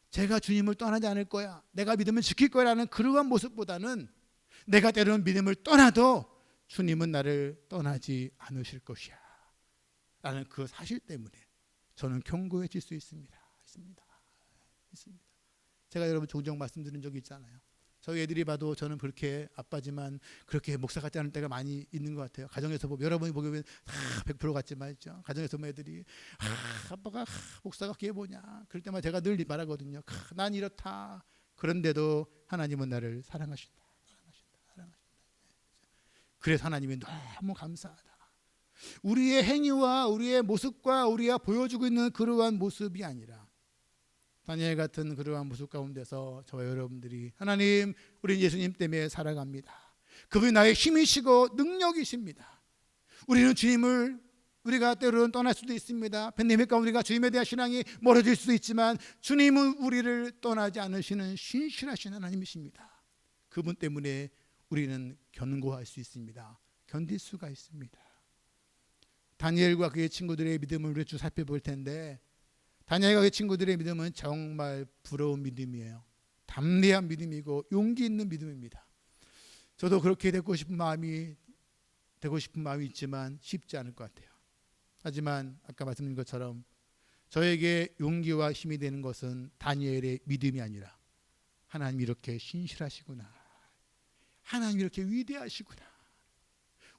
제가 주님을 떠나지 않을 거야, 내가 믿음을 지킬 거라는 그러한 모습보다는 내가 때로는 믿음을 떠나도 주님은 나를 떠나지 않으실 것이야 라는 그 사실 때문에 저는 견고해질 수 있습니다. 있습니다. 제가 여러분 종종 말씀드린 적이 있잖아요. 저희 애들이 봐도 저는 그렇게 아빠지만 그렇게 목사 같지 않은 때가 많이 있는 것 같아요. 가정에서 보면 여러분이 보면 100% 같지만 있죠. 가정에서 보면 애들이 아빠가 목사가 그게 뭐냐 그럴 때마다 제가 늘 말하거든요. 난 이렇다. 그런데도 하나님은 나를 사랑하신다. 그래서 하나님이 너무 감사하다. 우리의 행위와 우리의 모습과 우리가 보여주고 있는 그러한 모습이 아니라 다니엘 같은 그러한 모습 가운데서 저와 여러분들이 하나님, 우리 예수님 때문에 살아갑니다. 그분이 나의 힘이시고 능력이십니다. 우리는 주님을 우리가 때로는 떠날 수도 있습니다. 팬데믹 가운데 우리가 주님에 대한 신앙이 멀어질 수도 있지만 주님은 우리를 떠나지 않으시는 신실하신 하나님이십니다. 그분 때문에 우리는 견고할 수 있습니다. 견딜 수가 있습니다. 다니엘과 그의 친구들의 믿음을 우리 쭉 살펴볼 텐데 다니엘과 그의 친구들의 믿음은 정말 부러운 믿음이에요. 담대한 믿음이고 용기 있는 믿음입니다. 저도 그렇게 되고 싶은 마음이 있지만 쉽지 않을 것 같아요. 하지만 아까 말씀드린 것처럼 저에게 용기와 힘이 되는 것은 다니엘의 믿음이 아니라 하나님이 이렇게 신실하시구나, 하나님이 이렇게 위대하시구나.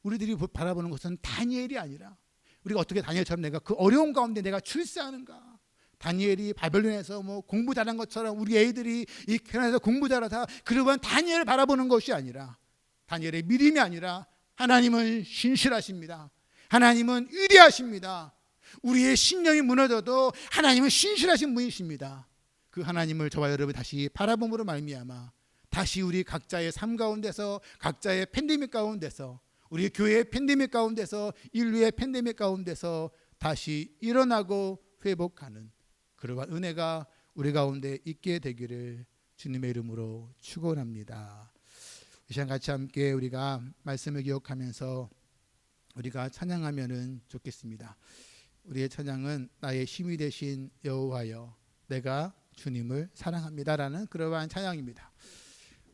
우리들이 바라보는 것은 다니엘이 아니라 우리가 어떻게 다니엘처럼 내가 그 어려운 가운데 내가 출세하는가, 다니엘이 바벨론에서 공부 잘한 것처럼 우리 애들이 이 캐나다에서 공부 잘하다 그러한 다니엘을 바라보는 것이 아니라 다니엘의 믿음이 아니라 하나님은 신실하십니다. 하나님은 위대하십니다. 우리의 신념이 무너져도 하나님은 신실하신 분이십니다. 그 하나님을 저와 여러분이 다시 바라봄으로 말미암아 다시 우리 각자의 삶 가운데서 각자의 팬데믹 가운데서 우리 교회의 팬데믹 가운데서 인류의 팬데믹 가운데서 다시 일어나고 회복하는 그러한 은혜가 우리 가운데 있게 되기를 주님의 이름으로 축원합니다. 이 시간 같이 함께 우리가 말씀을 기억하면서 우리가 찬양하면은 좋겠습니다. 우리의 찬양은 나의 힘이 되신 여호와여 내가 주님을 사랑합니다라는 그러한 찬양입니다.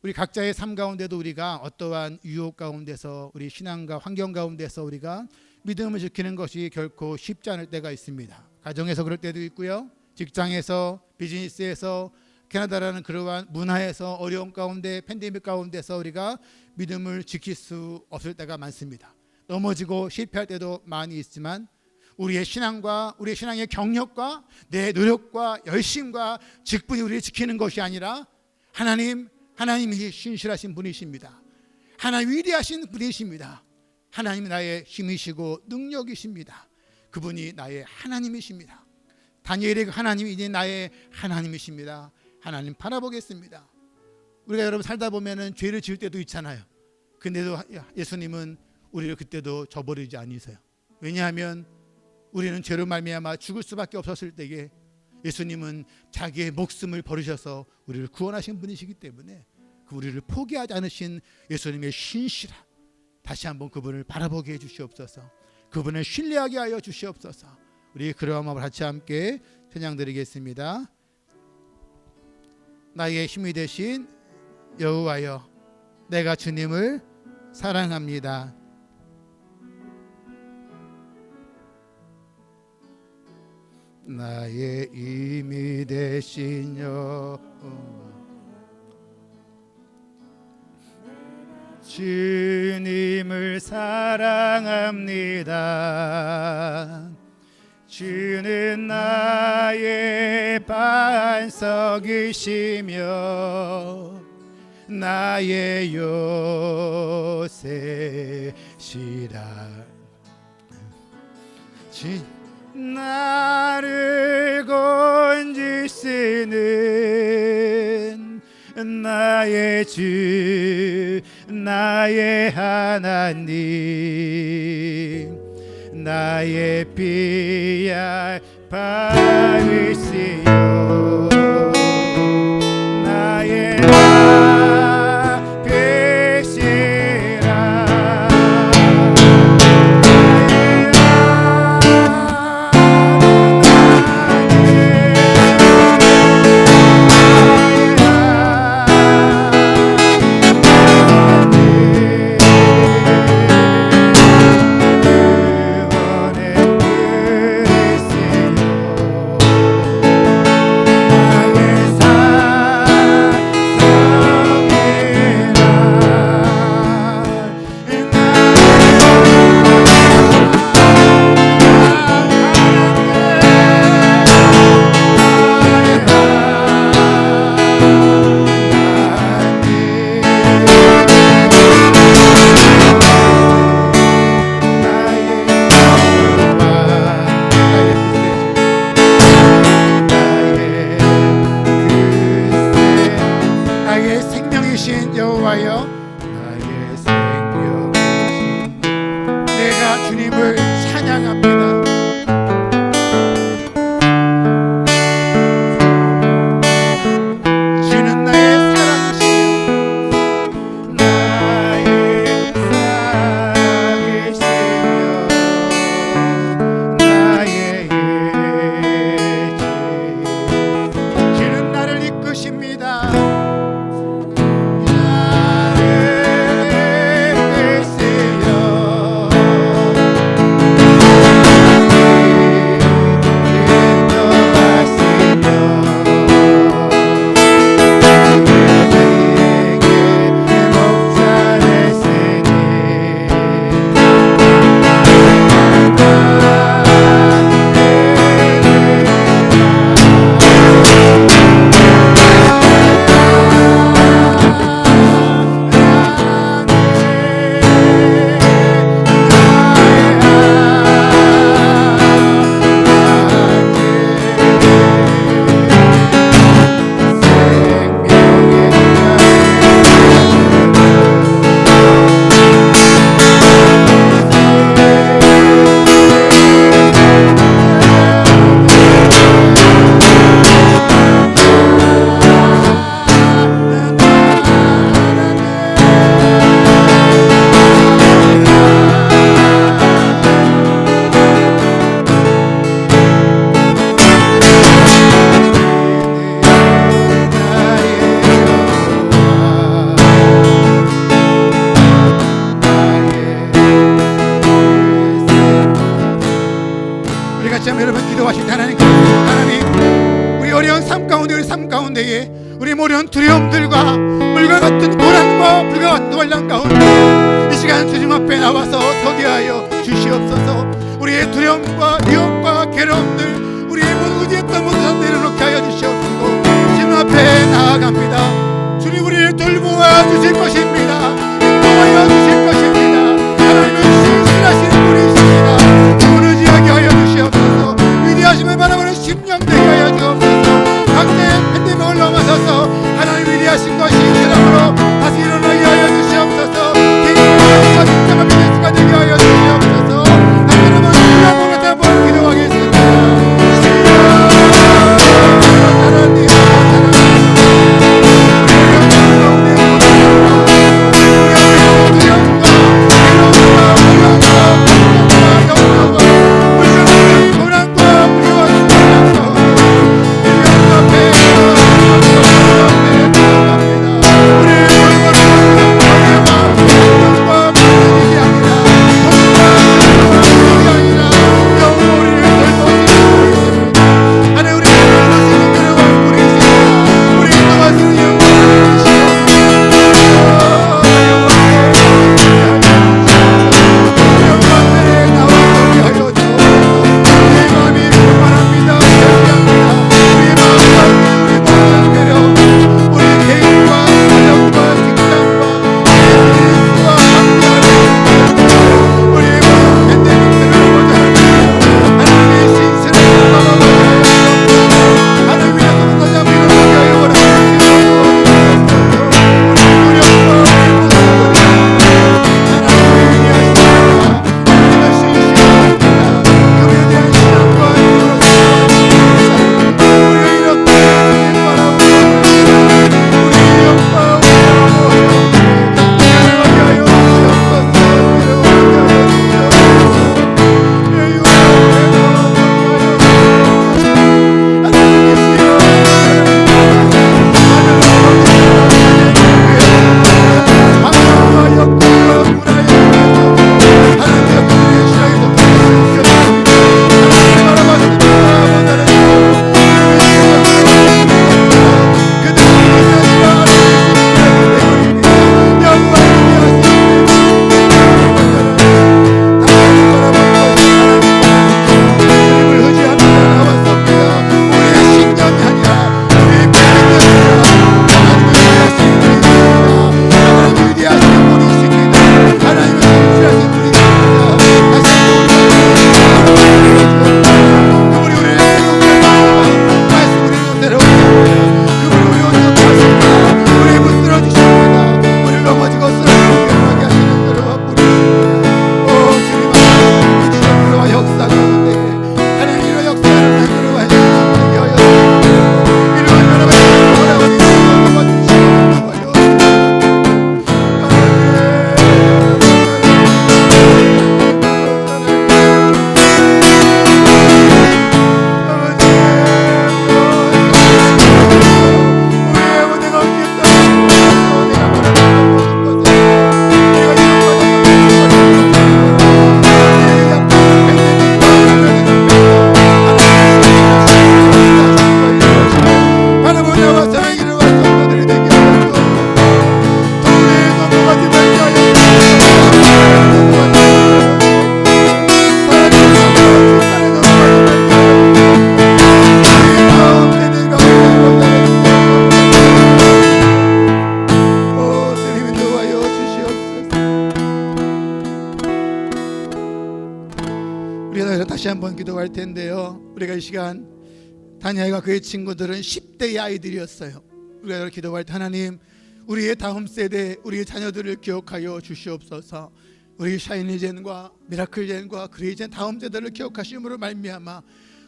우리 각자의 삶 가운데도 우리가 어떠한 유혹 가운데서 우리 신앙과 환경 가운데서 우리가 믿음을 지키는 것이 결코 쉽지 않을 때가 있습니다. 가정에서 그럴 때도 있고요. 직장에서, 비즈니스에서, 캐나다라는 그러한 문화에서 어려움 가운데 팬데믹 가운데서 우리가 믿음을 지킬 수 없을 때가 많습니다. 넘어지고 실패할 때도 많이 있지만 우리의 신앙과 우리의 신앙의 경력과 내 노력과 열심과 직분이 우리를 지키는 것이 아니라 하나님이 신실하신 분이십니다. 하나님 위대하신 분이십니다. 하나님이 나의 힘이시고 능력이십니다. 그분이 나의 하나님이십니다. 다니엘의 하나님이 이제 나의 하나님이십니다. 하나님 바라보겠습니다. 우리가 여러분 살다 보면은 죄를 지을 때도 있잖아요. 근데도 예수님은 우리를 그때도 저버리지 않으세요. 왜냐하면 우리는 죄로 말미암아 죽을 수밖에 없었을 때에 예수님은 자기의 목숨을 버리셔서 우리를 구원하신 분이시기 때문에 그 우리를 포기하지 않으신 예수님의 신실함 다시 한번 그분을 바라보게 해주시옵소서. 그분을 신뢰하게 하여 주시옵소서. 우리 그러한 마음을 같이 함께 찬양 드리겠습니다. 나의 힘이 되신 여호와여 내가 주님을 사랑합니다. 나의 힘이 되신 여호와 주님을 사랑합니다. 주는 나의 반석이시며 나의 요새시라. 나를 건지시는 나의 주 나의 하나님 나의 피할 받으시오. 나의 여호와여, 나의 생명이신 내가 주님을 찬양합니다. 주는 나의 사랑이시며 나의 사랑이시며 나의 예지. 주는 나를 이끄십니다. 여러분 기도하실 때 하나님, 우리 어려운 삶 가운데에 우리 모르는 두려움들과 물과 같은 고난과 불과 같은 환난 가운데 이 시간 주님 앞에 나와서 서게 하여 주시옵소서. 우리의 두려움과 위험과 괴로움들, 우리의 모든 의지했던 모든 내려놓게 하여 주시옵시고 주님 앞에 나아갑니다. 주님 우리를 돌보아 주실 것입니다. 인도하여 주실 것입니다. 하나님은 신실하신 분이십니다. 그분을 의지하게 하여 주시옵소서. 위대하심을 바라보는 심령 되게 하여 주옵소서. 각자의 팬데믹을 넘어서서 하나님 위대하신 것이 사람으로 다시 일어나게 하여 주시옵소서. 개인과 진정한 비즈니스가 되게 하여 주시옵소서. 하나님은 주여 보다 본 기도하겠습니다. 하나님 다시 한번 기도할 텐데요. 우리가 이 시간 다니엘과 그의 친구들은 10대의 아이들이었어요. 우리가 기도할 때 하나님 우리의 다음 세대 우리의 자녀들을 기억하여 주시옵소서. 우리 샤이니젠과 미라클젠과 그레이젠 다음 세대를 기억하심으로 말미암아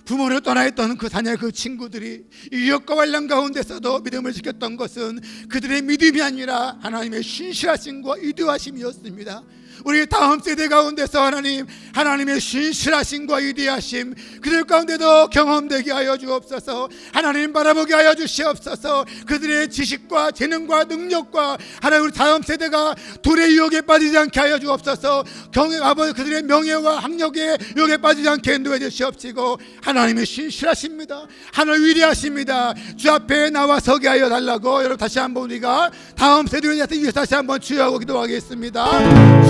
부모를 떠나 있던 그 다니엘 그 친구들이 위협과 환난 가운데서도 믿음을 지켰던 것은 그들의 믿음이 아니라 하나님의 신실하심과 위대하심이었습니다. 우리 다음 세대 가운데서 하나님의 신실하심과 위대하심 그들 가운데도 경험되게 하여 주옵소서. 하나님 바라보게 하여 주시옵소서. 그들의 지식과 재능과 능력과 하나님 우리 다음 세대가 둘의 유혹에 빠지지 않게 하여 주옵소서. 아버지 그들의 명예와 학력에 유혹에 빠지지 않게 인도해 주시옵시고 하나님의 신실하십니다. 하나님 위대하십니다. 주 앞에 나와 서게 하여 달라고 여러분 다시 한번 우리가 다음 세대를 위해서 다시 한번 주여하고 기도하겠습니다.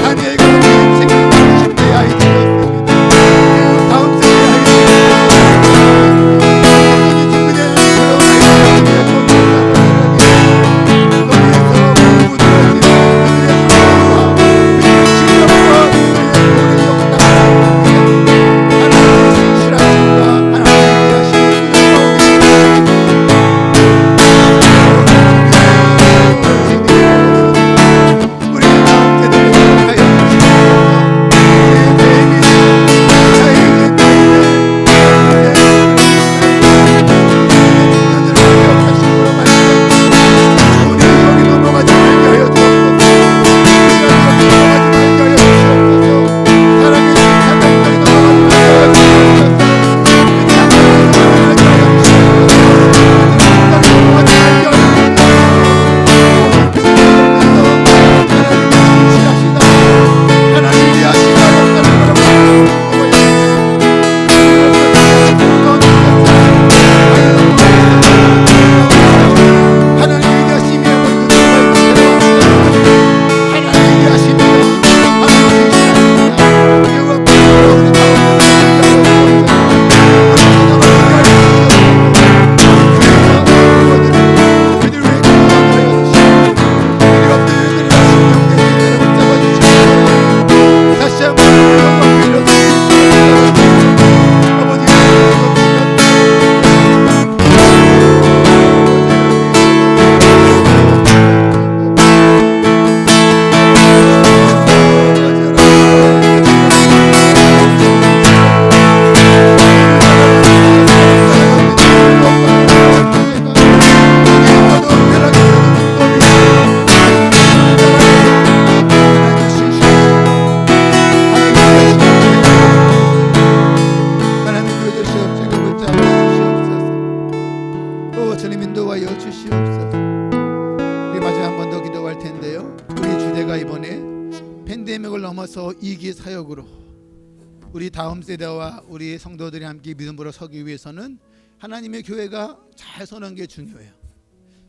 다니엘과 그의 친구들 10대의 아이들이었습니다. 다음 세대의 넘어서 이기 사역으로 우리 다음 세대와 우리 성도들이 함께 믿음으로 서기 위해서는 하나님의 교회가 잘 서는 게 중요해요.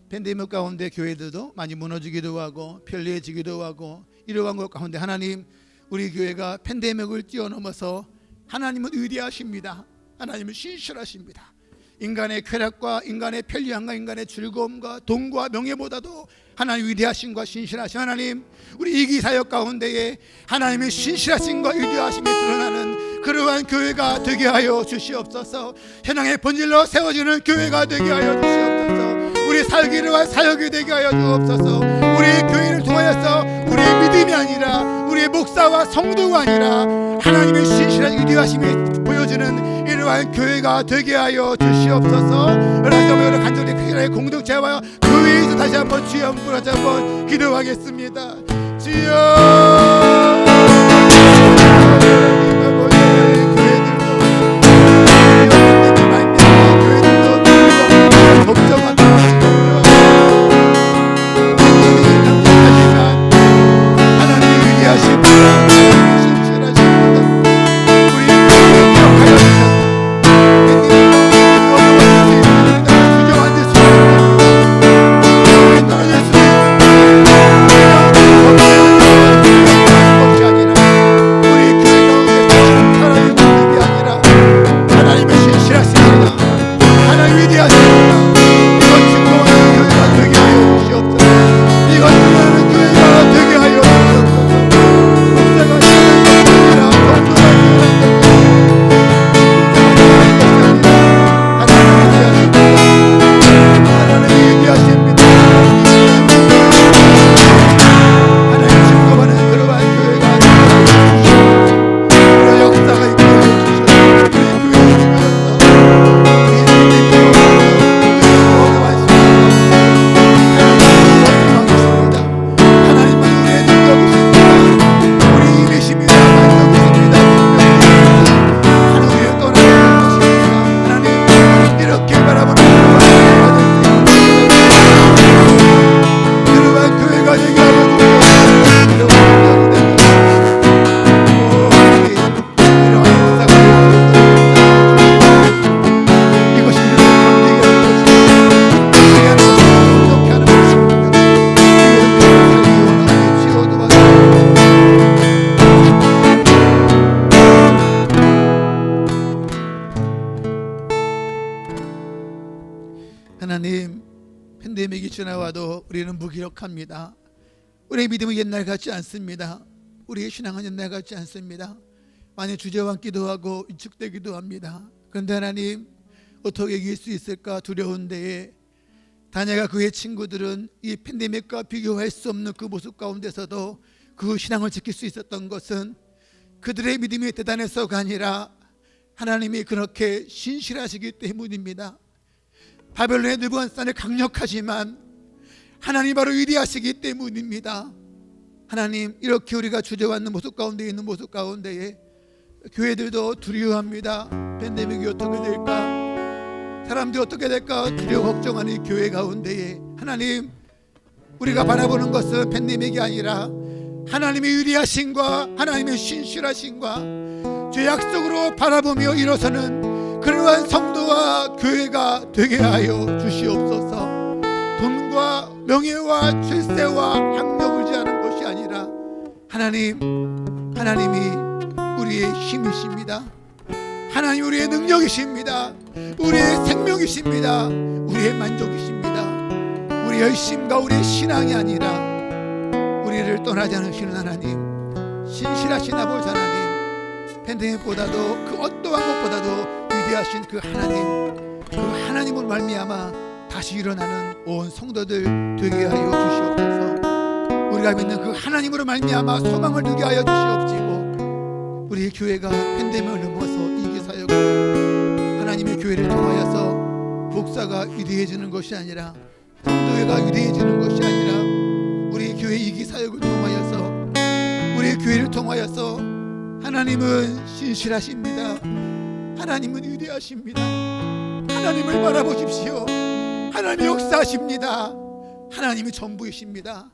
팬데믹 가운데 교회들도 많이 무너지기도 하고 편리해지기도 하고 이러한 것 가운데 하나님 우리 교회가 팬데믹을 뛰어넘어서 하나님은 위대하십니다. 하나님은 신실하십니다. 인간의 쾌락과 인간의 편리함과 인간의 즐거움과 돈과 명예보다도 하나님 위대하심과 신실하신 하나님, 우리 이기 사역 가운데에 하나님의 신실하심과 위대하심이 드러나는 그러한 교회가 되게 하여 주시옵소서. 현황의 본질로 세워지는 교회가 되게 하여 주시옵소서. 우리 살기를 사역이 되게 하여 주옵소서. 우리의 교회를 통하여서 우리의 믿음이 아니라 우리의 목사와 성도가 아니라 하나님의 신실한 위대하심이 보여지는 이러한 교회가 되게 하여 주시옵소서. 여러분 간절히 크게 공동체와 교회에서 다시 한번 주여 다시 한번 기도하겠습니다. 주여 하나님, 팬데믹이 지나와도 우리는 무기력합니다. 우리의 믿음은 옛날 같지 않습니다. 우리의 신앙은 옛날 같지 않습니다. 많이 주저앉기도 하고 위축되기도 합니다. 그런데 하나님, 어떻게 이길 수 있을까 두려운 데에 다니엘과 그의 친구들은 이 팬데믹과 비교할 수 없는 그 모습 가운데서도 그 신앙을 지킬 수 있었던 것은 그들의 믿음이 대단해서가 아니라 하나님이 그렇게 신실하시기 때문입니다. 바벨론의 느부갓네살은 강력하지만 하나님 바로 위대하시기 때문입니다. 하나님, 이렇게 우리가 주저앉는 모습 가운데 있는 모습 가운데에 교회들도 두려워합니다. 팬데믹이 어떻게 될까, 사람들이 어떻게 될까 두려워 걱정하는 이 교회 가운데에 하나님, 우리가 바라보는 것은 팬데믹이 아니라 하나님의 위대하심과 하나님의 신실하심과 주 약속으로 바라보며 일어서는 그러한 성도와 교회가 되게 하여 주시옵소서. 돈과 명예와 출세와 학력을 지하는 것이 아니라 하나님이 우리의 힘이십니다. 하나님 우리의 능력이십니다. 우리의 생명이십니다. 우리의 만족이십니다. 우리의 열심과 우리의 신앙이 아니라 우리를 떠나지 않으시는 하나님, 신실하신 아버지 하나님, 팬데믹보다도 그 어떠한 것보다도 위대하신 그 하나님을 말미암아 다시 일어나는 온 성도들 되게 하여 주시옵소서. 우리가 믿는 그 하나님으로 말미암아 소망을 누게 하여 주시옵시고, 우리 교회가 팬데믹을 넘어서 이기사역을 하나님의 교회를 통하여서 목사가 위대해지는 것이 아니라, 성도회가 위대해지는 것이 아니라 우리 교회 이기사역을 통하여서, 우리 교회를 통하여서 하나님은 신실하십니다. 하나님은 위대하십니다. 하나님을 바라보십시오. 하나님이 역사하십니다. 하나님이 전부이십니다.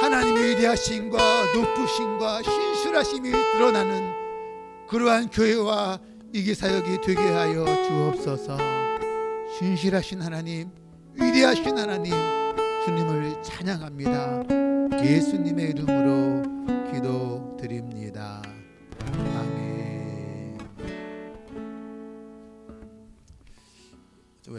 하나님의 위대하심과 높으심과 신실하심이 드러나는 그러한 교회와 이기사역이 되게 하여 주옵소서. 신실하신 하나님, 위대하신 하나님, 주님을 찬양합니다. 예수님의 이름으로 기도드립니다. 아멘.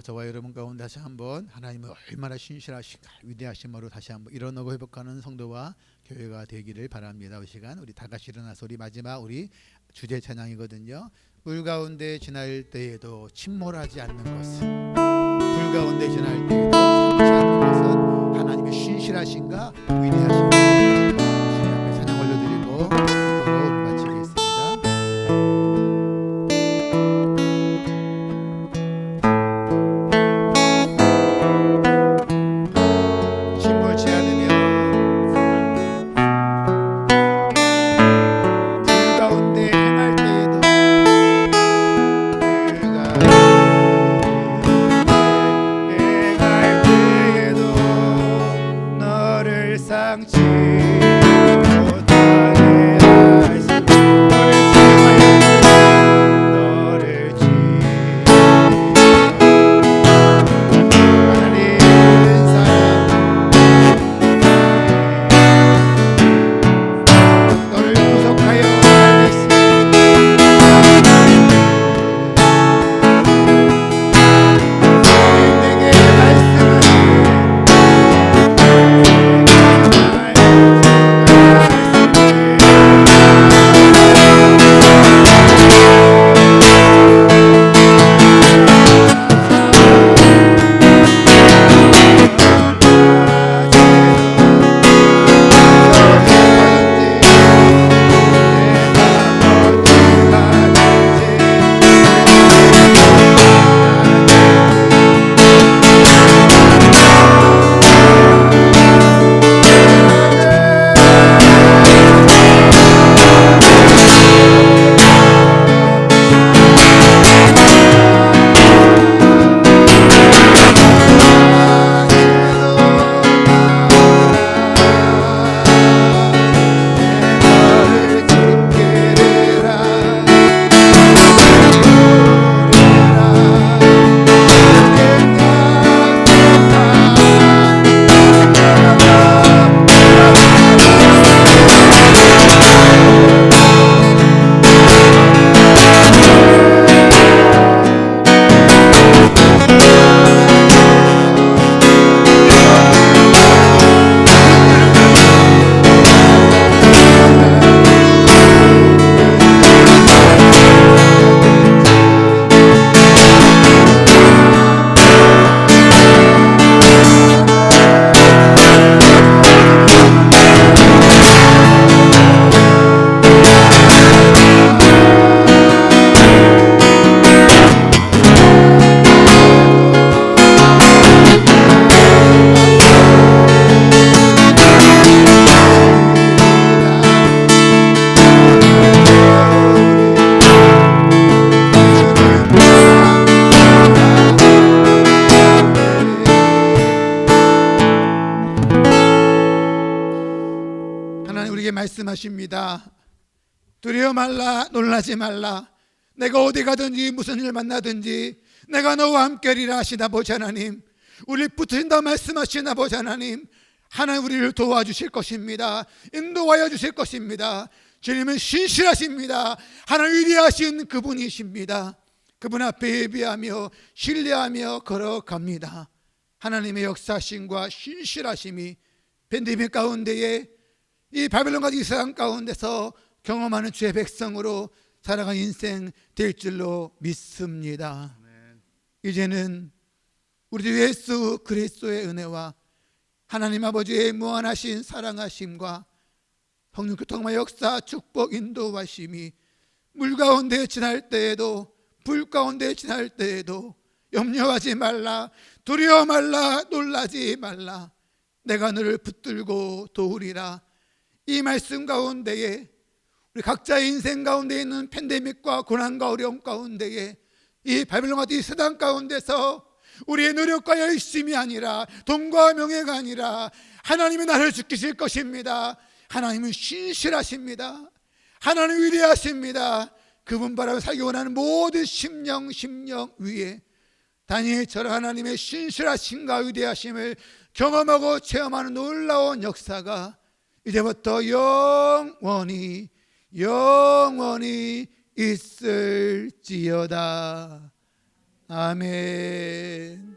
저와 여러분 가운데 다시 한번 하나님은 얼마나 신실하신가, 위대하심으로 다시 한번 일어나고 회복하는 성도와 교회가 되기를 바랍니다. 이 시간 우리 다 같이 일어나서 우리 마지막 우리 주제 찬양이거든요. 물 가운데 지날 때에도 침몰하지 않는 것은, 물 가운데 지날 때에도 상치 않는 것은 하나님의 신실하신가 위대하신가. 주님 앞에 찬양 올려드리고 기도로 마치겠습니다. 침몰치 않으면 물 가운데 행할 때에도 너를 상치 말씀하십니다. 두려워 말라, 놀라지 말라. 내가 어디 가든지 무슨 일 만나든지 내가 너와 함께리라 하시나 보지 하나님. 우리 붙으신다 말씀하시나 보지 하나님. 하나님 우리를 도와주실 것입니다. 인도하여 주실 것입니다. 주님은 신실하십니다. 하나님 위대하신 그분이십니다. 그분 앞에 예비하며 신뢰하며 걸어갑니다. 하나님의 역사심과 신실하심이 팬데믹 가운데에 이 바벨론과 이 세상 가운데서 경험하는 주의 백성으로 살아간 인생 될 줄로 믿습니다. 이제는 우리 주 예수 그리스도의 은혜와 하나님 아버지의 무한하신 사랑하심과 성령 교통과 역사 축복 인도하심이 물 가운데 지날 때에도 불 가운데 지날 때에도 염려하지 말라, 두려워 말라, 놀라지 말라. 내가 너를 붙들고 도우리라. 이 말씀 가운데에 우리 각자의 인생 가운데 있는 팬데믹과 고난과 어려움 가운데에 이 바벨론과 이 세상 가운데서 우리의 노력과 열심이 아니라 돈과 명예가 아니라 하나님이 나를 지키실 것입니다. 하나님은 신실하십니다. 하나님 위대하십니다. 그분 바라며 살기 원하는 모든 심령 위에 다니엘처럼 하나님의 신실하심과 위대하심을 경험하고 체험하는 놀라운 역사가 이제부터 영원히 있을지어다. 아멘.